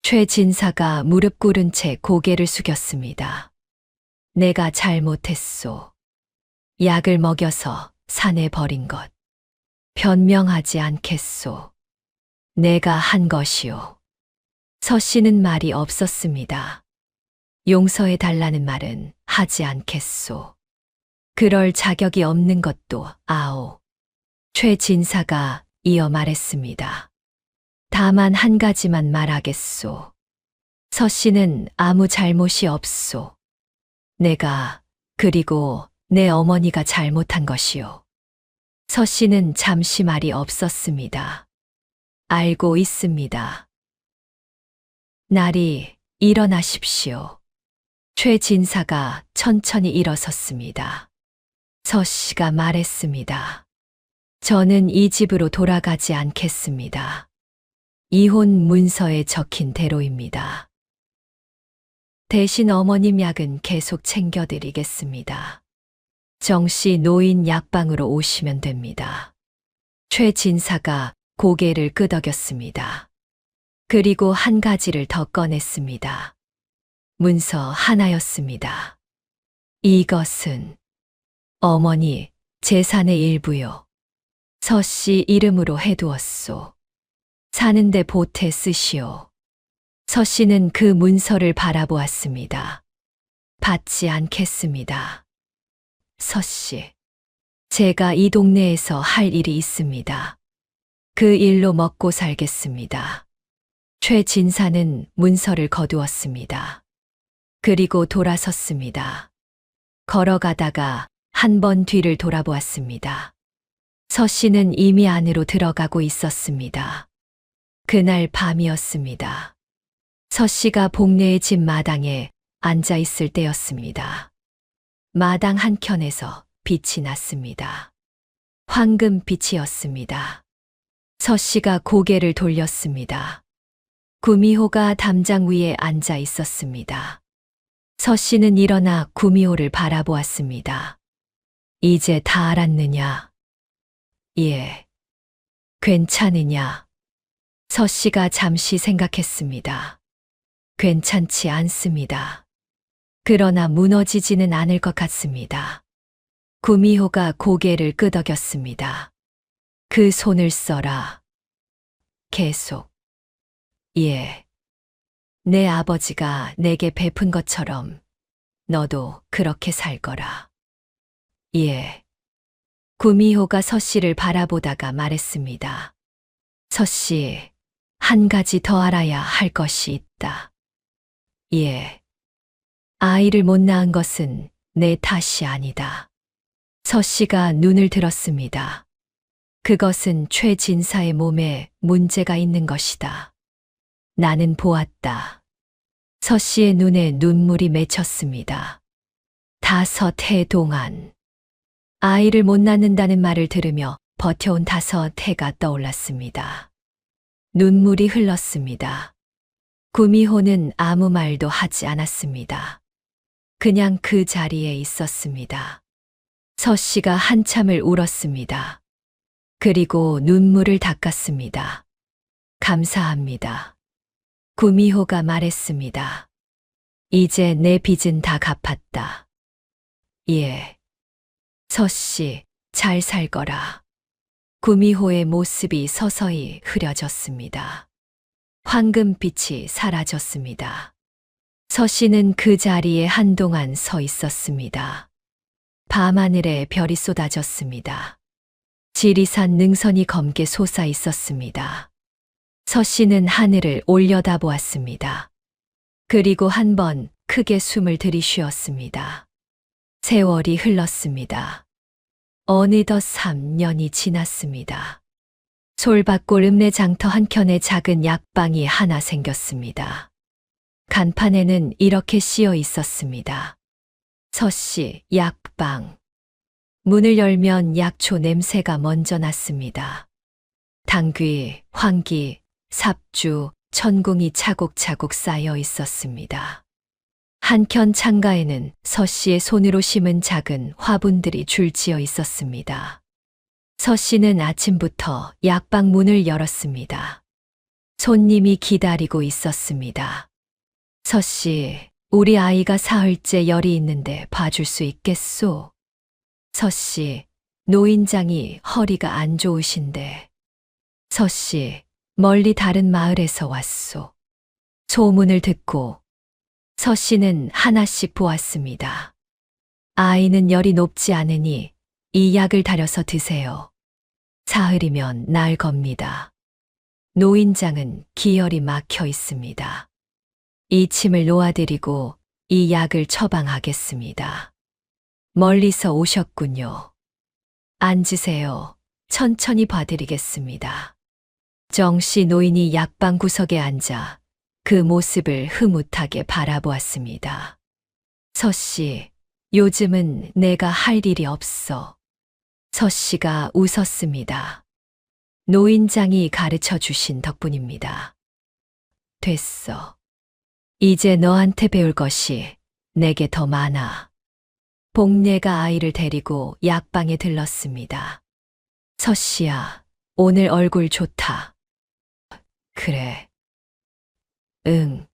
최진사가 무릎 꿇은 채 고개를 숙였습니다. 내가 잘못했소. 약을 먹여서 산에 버린 것. 변명하지 않겠소. 내가 한 것이오. 서씨는 말이 없었습니다. 용서해 달라는 말은 하지 않겠소. 그럴 자격이 없는 것도 아오. 최진사가 이어 말했습니다. 다만 한 가지만 말하겠소. 서씨는 아무 잘못이 없소. 내가, 그리고 내 어머니가 잘못한 것이오. 서씨는 잠시 말이 없었습니다. 알고 있습니다. 나리, 일어나십시오. 최진사가 천천히 일어섰습니다. 서씨가 말했습니다. 저는 이 집으로 돌아가지 않겠습니다. 이혼 문서에 적힌 대로입니다. 대신 어머님 약은 계속 챙겨드리겠습니다. 정씨 노인 약방으로 오시면 됩니다. 최진사가 고개를 끄덕였습니다. 그리고 한 가지를 더 꺼냈습니다. 문서 하나였습니다. 이것은 어머니 재산의 일부요. 서씨 이름으로 해두었소. 사는데 보태 쓰시오. 서씨는 그 문서를 바라보았습니다. 받지 않겠습니다. 서씨, 제가 이 동네에서 할 일이 있습니다. 그 일로 먹고 살겠습니다. 최진사는 문서를 거두었습니다. 그리고 돌아섰습니다. 걸어가다가 한 번 뒤를 돌아보았습니다. 서씨는 이미 안으로 들어가고 있었습니다. 그날 밤이었습니다. 서씨가 복례의 집 마당에 앉아 있을 때였습니다. 마당 한켠에서 빛이 났습니다. 황금빛이었습니다. 서 씨가 고개를 돌렸습니다. 구미호가 담장 위에 앉아 있었습니다. 서 씨는 일어나 구미호를 바라보았습니다. 이제 다 알았느냐? 예. 괜찮으냐? 서 씨가 잠시 생각했습니다. 괜찮지 않습니다. 그러나 무너지지는 않을 것 같습니다. 구미호가 고개를 끄덕였습니다. 그 손을 써라. 계속. 예. 내 아버지가 내게 베푼 것처럼 너도 그렇게 살 거라. 예. 구미호가 서 씨를 바라보다가 말했습니다. 서 씨, 한 가지 더 알아야 할 것이 있다. 예. 아이를 못 낳은 것은 내 탓이 아니다. 서 씨가 눈을 들었습니다. 그것은 최 진사의 몸에 문제가 있는 것이다. 나는 보았다. 서 씨의 눈에 눈물이 맺혔습니다. 5해 동안 아이를 못 낳는다는 말을 들으며 버텨온 5해가 떠올랐습니다. 눈물이 흘렀습니다. 구미호는 아무 말도 하지 않았습니다. 그냥 그 자리에 있었습니다. 서 씨가 한참을 울었습니다. 그리고 눈물을 닦았습니다. 감사합니다. 구미호가 말했습니다. 이제 내 빚은 다 갚았다. 예. 서 씨, 잘 살 거라. 구미호의 모습이 서서히 흐려졌습니다. 황금빛이 사라졌습니다. 서 씨는 그 자리에 한동안 서 있었습니다. 밤하늘에 별이 쏟아졌습니다. 지리산 능선이 검게 솟아 있었습니다. 서 씨는 하늘을 올려다보았습니다. 그리고 한 번 크게 숨을 들이쉬었습니다. 세월이 흘렀습니다. 어느덧 3년이 지났습니다. 솔밭골 읍내 장터 한켠에 작은 약방이 하나 생겼습니다. 간판에는 이렇게 씌어 있었습니다. 서 씨, 약방. 문을 열면 약초 냄새가 먼저 났습니다. 당귀, 황기, 삽주, 천궁이 차곡차곡 쌓여 있었습니다. 한켠 창가에는 서 씨의 손으로 심은 작은 화분들이 줄지어 있었습니다. 서 씨는 아침부터 약방 문을 열었습니다. 손님이 기다리고 있었습니다. 서 씨, 우리 아이가 사흘째 열이 있는데 봐줄 수 있겠소? 서 씨, 노인장이 허리가 안 좋으신데. 서 씨, 멀리 다른 마을에서 왔소. 소문을 듣고 서 씨는 하나씩 보았습니다. 아이는 열이 높지 않으니 이 약을 달여서 드세요. 사흘이면 나을 겁니다. 노인장은 기혈이 막혀 있습니다. 이 침을 놓아드리고 이 약을 처방하겠습니다. 멀리서 오셨군요. 앉으세요. 천천히 봐드리겠습니다. 정씨 노인이 약방 구석에 앉아 그 모습을 흐뭇하게 바라보았습니다. 서 씨, 요즘은 내가 할 일이 없어. 서 씨가 웃었습니다. 노인장이 가르쳐 주신 덕분입니다. 됐어. 이제 너한테 배울 것이 내게 더 많아. 복례가 아이를 데리고 약방에 들렀습니다. 서 씨야, 오늘 얼굴 좋다. 그래. 응.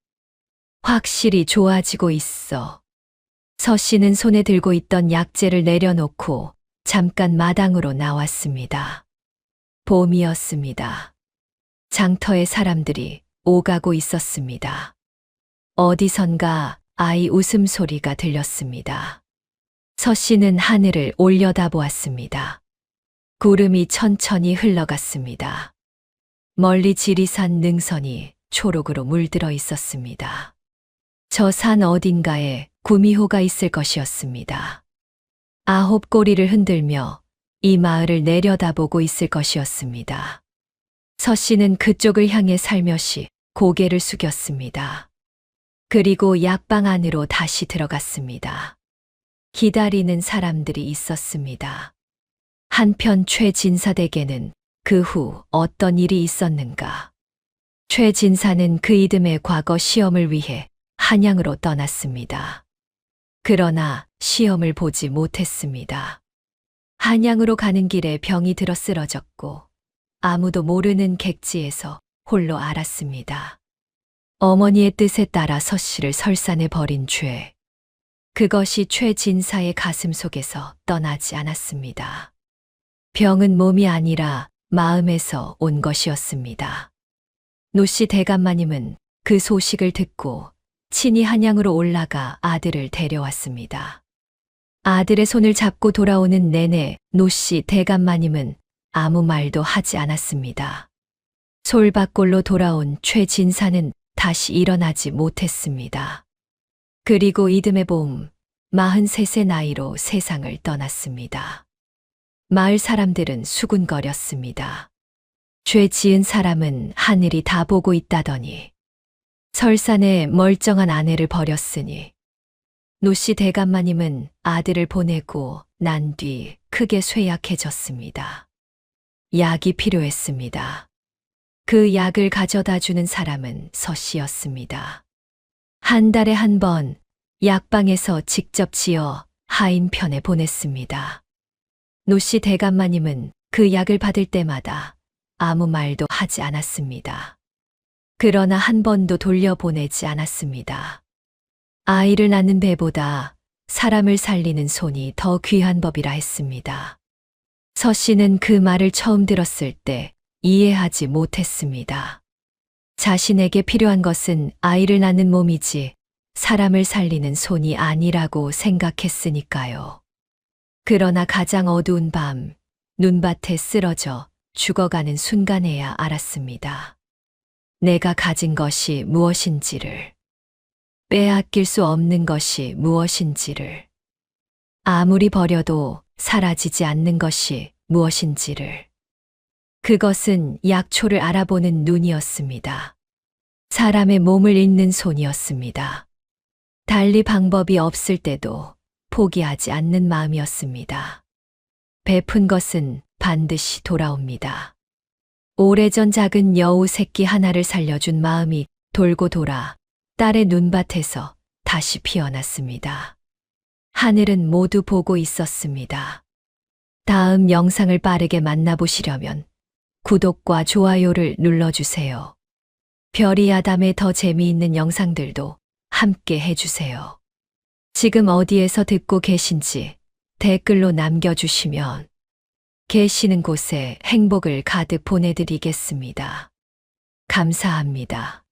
확실히 좋아지고 있어. 서 씨는 손에 들고 있던 약재를 내려놓고 잠깐 마당으로 나왔습니다. 봄이었습니다. 장터에 사람들이 오가고 있었습니다. 어디선가 아이 웃음소리가 들렸습니다. 서 씨는 하늘을 올려다보았습니다. 구름이 천천히 흘러갔습니다. 멀리 지리산 능선이 초록으로 물들어 있었습니다. 저 산 어딘가에 구미호가 있을 것이었습니다. 9꼬리를 흔들며 이 마을을 내려다보고 있을 것이었습니다. 서 씨는 그쪽을 향해 살며시 고개를 숙였습니다. 그리고 약방 안으로 다시 들어갔습니다. 기다리는 사람들이 있었습니다. 한편 최 진사댁에는 그 후 어떤 일이 있었는가. 최 진사는 그 이듬해 과거 시험을 위해 한양으로 떠났습니다. 그러나 시험을 보지 못했습니다. 한양으로 가는 길에 병이 들어 쓰러졌고 아무도 모르는 객지에서 홀로 알았습니다. 어머니의 뜻에 따라 서씨를 설산해 버린 죄. 그것이 최 진사의 가슴 속에서 떠나지 않았습니다. 병은 몸이 아니라 마음에서 온 것이었습니다. 노씨 대감마님은 그 소식을 듣고 친히 한양으로 올라가 아들을 데려왔습니다. 아들의 손을 잡고 돌아오는 내내 노씨 대감마님은 아무 말도 하지 않았습니다. 솔밭골로 돌아온 최 진사는 다시 일어나지 못했습니다. 그리고 이듬해 봄 43세 나이로 세상을 떠났습니다. 마을 사람들은 수군거렸습니다. 죄 지은 사람은 하늘이 다 보고 있다더니 설산에 멀쩡한 아내를 버렸으니 노씨 대감마님은 아들을 보내고 난 뒤 크게 쇠약해졌습니다. 약이 필요했습니다. 그 약을 가져다 주는 사람은 서씨였습니다. 한 달에 한 번 약방에서 직접 지어 하인편에 보냈습니다. 노씨 대감마님은 그 약을 받을 때마다 아무 말도 하지 않았습니다. 그러나 한 번도 돌려보내지 않았습니다. 아이를 낳는 배보다 사람을 살리는 손이 더 귀한 법이라 했습니다. 서씨는 그 말을 처음 들었을 때 이해하지 못했습니다. 자신에게 필요한 것은 아이를 낳는 몸이지 사람을 살리는 손이 아니라고 생각했으니까요. 그러나 가장 어두운 밤, 눈밭에 쓰러져 죽어가는 순간에야 알았습니다. 내가 가진 것이 무엇인지를, 빼앗길 수 없는 것이 무엇인지를, 아무리 버려도 사라지지 않는 것이 무엇인지를. 그것은 약초를 알아보는 눈이었습니다. 사람의 몸을 읽는 손이었습니다. 달리 방법이 없을 때도 포기하지 않는 마음이었습니다. 베푼 것은 반드시 돌아옵니다. 오래전 작은 여우 새끼 하나를 살려준 마음이 돌고 돌아 딸의 눈밭에서 다시 피어났습니다. 하늘은 모두 보고 있었습니다. 다음 영상을 빠르게 만나보시려면 구독과 좋아요를 눌러주세요. 별이 아담의 더 재미있는 영상들도 함께 해주세요. 지금 어디에서 듣고 계신지 댓글로 남겨주시면 계시는 곳에 행복을 가득 보내드리겠습니다. 감사합니다.